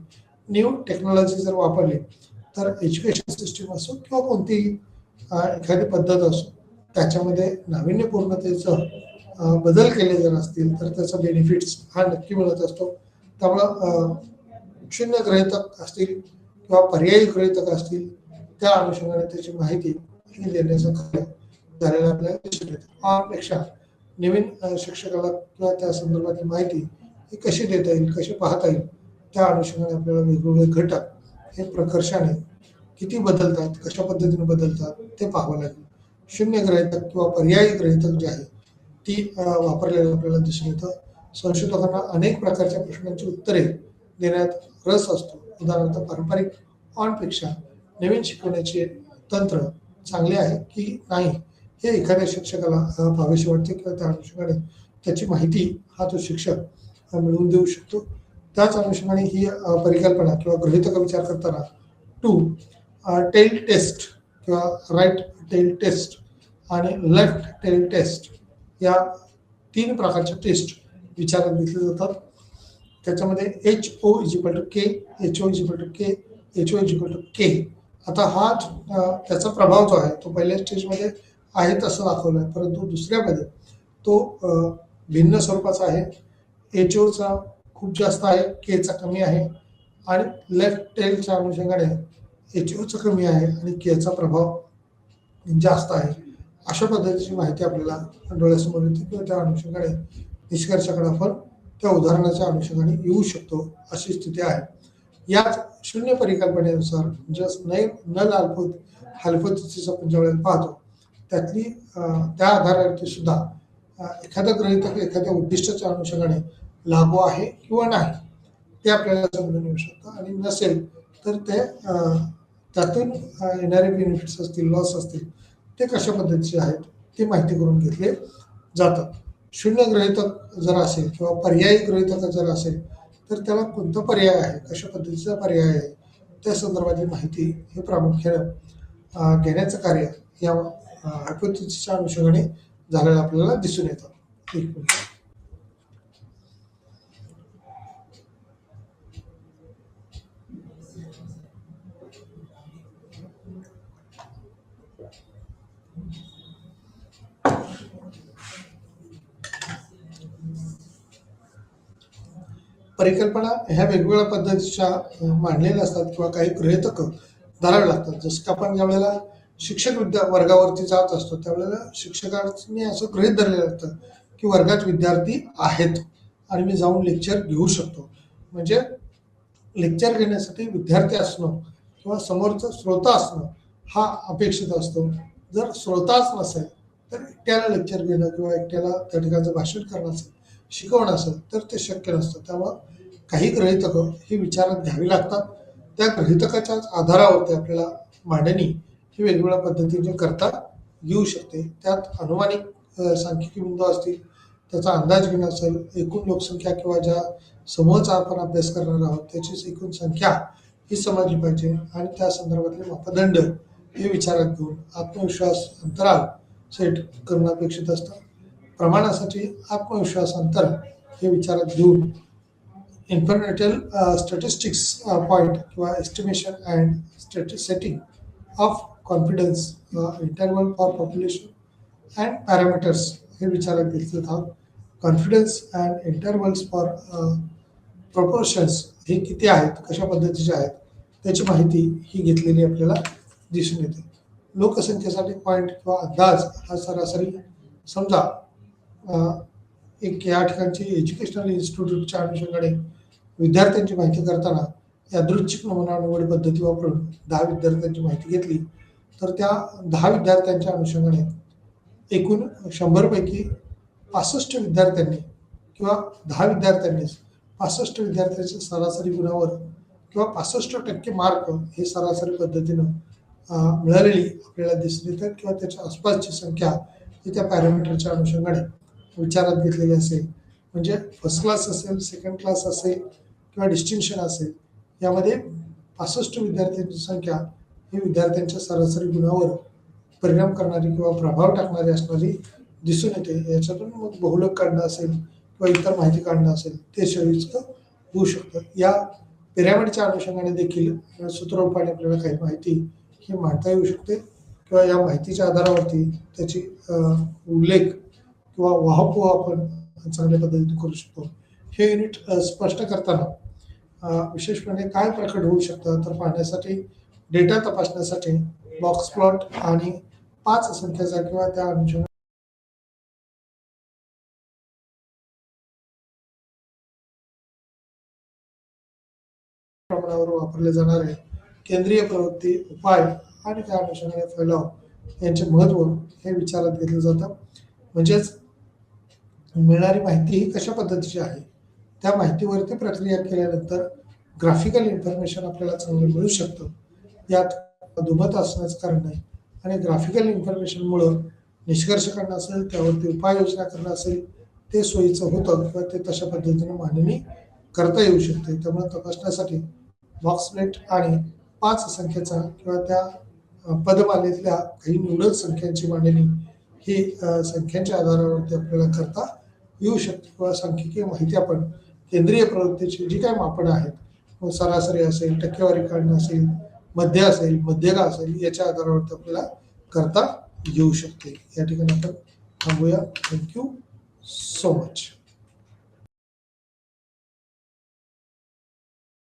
न्यू टेक्नॉलॉजी जर वापरली तर एज्युकेशन सिस्टीम असो किंवा कोणतीही एखादी पद्धत असो त्याच्यामध्ये नाविन्यपूर्णतेचं बदल केले जर असतील तर त्याचा बेनिफिट्स हा नक्की मिळत असतो. त्यामुळं शून्य गृहीतक असतील किंवा पर्यायी गृहीतक असतील त्या अनुषंगाने त्याची माहिती देण्याचं कार्य झालेलं आपल्याला दिसून येतं. पेक्षा नवीन शिक्षकाला किंवा त्या संदर्भातील माहिती ही कशी देता येईल, कशी पाहता येईल, त्या अनुषंगाने आपल्याला वेगवेगळे घटक हे प्रकर्षाने किती बदलतात, कशा पद्धतीने बदलतात ते पाहावं लागेल. शून्य गृहीतक किंवा पर्यायी गृहीतक जे आहे ती वापरलेलं आपल्याला दिसून येतं. संशोधकांना अनेक प्रकारच्या प्रश्नांची उत्तरे देण्यात रस असतो. उदाहरणार्थ पारंपरिक ऑनपेक्षा नवीन शिकवण्याचे तंत्र चांगले आहे की नाही हे एखाद्या शिक्षकाला पाहावेसे वाटते किंवा त्या अनुषंगाने त्याची माहिती हा तो शिक्षक मिळवून देऊ शकतो. त्याच अनुषंगाने ही परिकल्पना किंवा गृहीतक विचार करताना टेल टेस्ट किंवा राईट टेल टेस्ट आणि लेफ्ट टेल टेस्ट या 3 प्रकारच्या टेस्ट विचारात घेतले जातात. त्याच्यामध्ये HO=K, HO=K, HO=K. आता हा त्याचा प्रभाव जो आहे तो पहिल्या स्टेजमध्ये आहे तसं दाखवलं आहे, परंतु दुसऱ्यामध्ये तो भिन्न स्वरूपाचा आहे. HOचा खूप जास्त आहे, Kचा कमी आहे आणि लेफ्ट टेलच्या अनुषंगाने HOचा कमी आहे आणि Kचा प्रभाव जास्त आहे. अशा पद्धतीची माहिती आपल्याला डोळ्यासमोर येते किंवा त्या अनुषंगाने निष्कर्षाकडे आपण त्या उदाहरणाच्या अनुषंगाने येऊ शकतो अशी स्थिती आहे. याच शून्य परिकल्पनेनुसार जस्ट नल हायपोथेसिस आपण ज्यावेळेला पाहतो त्यातली त्या आधारावरती सुद्धा एखादा गृहीतक एखाद्या उद्दिष्टाच्या अनुषंगाने लागू आहे किंवा नाही ते आपल्याला समजून येऊ शकतं आणि नसेल तर ते त्यातून येणारे बेनिफिट्स असतील, लॉस असतील ते कशा पद्धतीचे आहेत ते माहिती करून घेतले जातात. शून्य गृहीतक जर असेल किंवा पर्यायी गृहीतक जर असेल तर त्याला कोणता पर्याय आहे, कशा पद्धतीचा पर्याय आहे त्या संदर्भातील माहिती हे प्रामुख्याने घेण्याचं कार्य या हायपोथेसिसच्या अनुषंगाने झालेलं आपल्याला दिसून येतं. एक मिनिट. परिकल्पना ह्या वेगवेगळ्या पद्धतीच्या मांडलेल्या असतात किंवा काही गृहीतक धरावे लागतात. जसं की आपण ज्यावेळेला शिक्षक वर्गावरती जात असतो त्यावेळेला शिक्षकांनी असं गृहीत धरलेलं असतं की वर्गात विद्यार्थी आहेत आणि मी जाऊन लेक्चर घेऊ शकतो. म्हणजे लेक्चर घेण्यासाठी विद्यार्थी असणं किंवा समोरचा श्रोता असणं हा अपेक्षित असतो. जर श्रोताच नसेल तर एकट्याला लेक्चर घेणं किंवा एकट्याला त्या ठिकाणचं भाषण करणं असेल, शिकवणं असेल तर ते शक्य नसतं. त्यामुळं काही गृहीतकं ही विचारात घ्यावी लागतात. त्या गृहीतकाच्याच आधारावरती आपल्याला मांडणी ही वेगवेगळ्या पद्धतीने करता येऊ शकते. त्यात अनुमानिक सांख्यिकी बिंदू असतील, त्याचा अंदाज घेणं असेल, एकूण लोकसंख्या किंवा ज्या समूहाचा आपण अभ्यास करणार आहोत त्याची एकूण संख्या ही समजली पाहिजे आणि त्या संदर्भातले मापदंड हे विचारात घेऊन आत्मविश्वास अंतराल सेट करणं अपेक्षित असतं. प्रमाणासाठी आत्मविश्वास अंतर हे विचारात घेऊन इन्फॉर्मेटिव्ह स्टॅटिस्टिक्स पॉईंट किंवा estimation and setting of confidence interval for population and parameters हे विचारात घेतले जातात. Confidence and intervals for proportions हे किती आहेत, कशा पद्धतीचे आहेत त्याची माहिती ही घेतलेली आपल्याला दिसून येते. लोकसंख्येसाठी पॉईंट किंवा अंदाज हा सरासरी समजा एक या ठिकाणची एज्युकेशनल इन्स्टिट्यूटच्या अनुषंगाने विद्यार्थ्यांची माहिती करताना यादृच्छिक नमुना निवड पद्धती वापरून 10 विद्यार्थ्यांची माहिती घेतली तर त्या 10 विद्यार्थ्यांच्या अनुषंगाने एकूण 100 पैकी 65 विद्यार्थ्यांनी किंवा 10 विद्यार्थ्यांनीच 65 विद्यार्थ्यांच्या सरासरी गुणावर किंवा 65% मार्क हे सरासरी पद्धतीनं मिळालेली आपल्याला दिसून येतात किंवा त्याच्या आसपासची संख्या ही त्या पॅरामीटरच्या अनुषंगाने विचारात घेतलेली असेल. म्हणजे फर्स्ट क्लास असेल, सेकंड क्लास असेल किंवा डिस्टिंक्शन असेल, यामध्ये 65 विद्यार्थ्यांची संख्या ही विद्यार्थ्यांच्या सरासरी गुणावर परिणाम करणारी किंवा प्रभाव टाकणारी असणारी दिसून येते. याच्यातून मग बहुलक काढणं असेल किंवा इतर माहिती काढणं असेल ते सोयीस्कर होऊ शकतं. या पिरॅमिडच्या अनुषंगाने देखील सूत्ररूपाने आपल्याला काही माहिती ही मांडता येऊ शकते किंवा या माहितीच्या आधारावरती त्याची उल्लेख किंवा वाहपोह आपण चांगल्या पद्धतीने करू शकतो. हे युनिट स्पष्ट करताना विशेषपणे काय प्रकट होऊ शकतं तर पाहण्यासाठी डेटा तपासण्यासाठी बॉक्स प्लॉट आणि 5 संख्येचा किंवा त्या अनुषंगाने प्रमाणावर वापरले जाणारे केंद्रीय प्रवृत्ती, उपाय आणि त्या अनुषंगाने फैलाव यांचे महत्त्व हे विचारात घेतलं जातं. म्हणजेच मिळणारी माहिती ही कशा पद्धतीची आहे, त्या माहितीवरती प्रक्रिया केल्यानंतर ग्राफिकल इन्फॉर्मेशन आपल्याला चांगलं मिळू शकतं. यात दुमत असण्याचं कारण नाही आणि ग्राफिकल इन्फॉर्मेशनमुळं निष्कर्ष काढणं असेल, त्यावरती उपाययोजना करणं असेल ते सोयीचं होतं किंवा ते तशा पद्धतीने मांडणी करता येऊ शकते. त्यामुळे तपासण्यासाठी बॉक्स प्लेट आणि 5 संख्येचा किंवा त्या पदमालेतल्या काही निवडक संख्यांची मांडणी ही संख्यांच्या आधारावरती आपल्याला करता येऊ शकते किंवा सांख्यिकीय माहिती आपण केंद्रीय प्रवृत्तीची जी काही मापनं आहेत, मग सरासरी असेल, टक्केवारी काढणं असेल, मध्य असेल, मध्यगा असेल, याच्या आधारावरती आपल्याला करता येऊ शकते. या ठिकाणी आपण थांबूया. Thank you so much.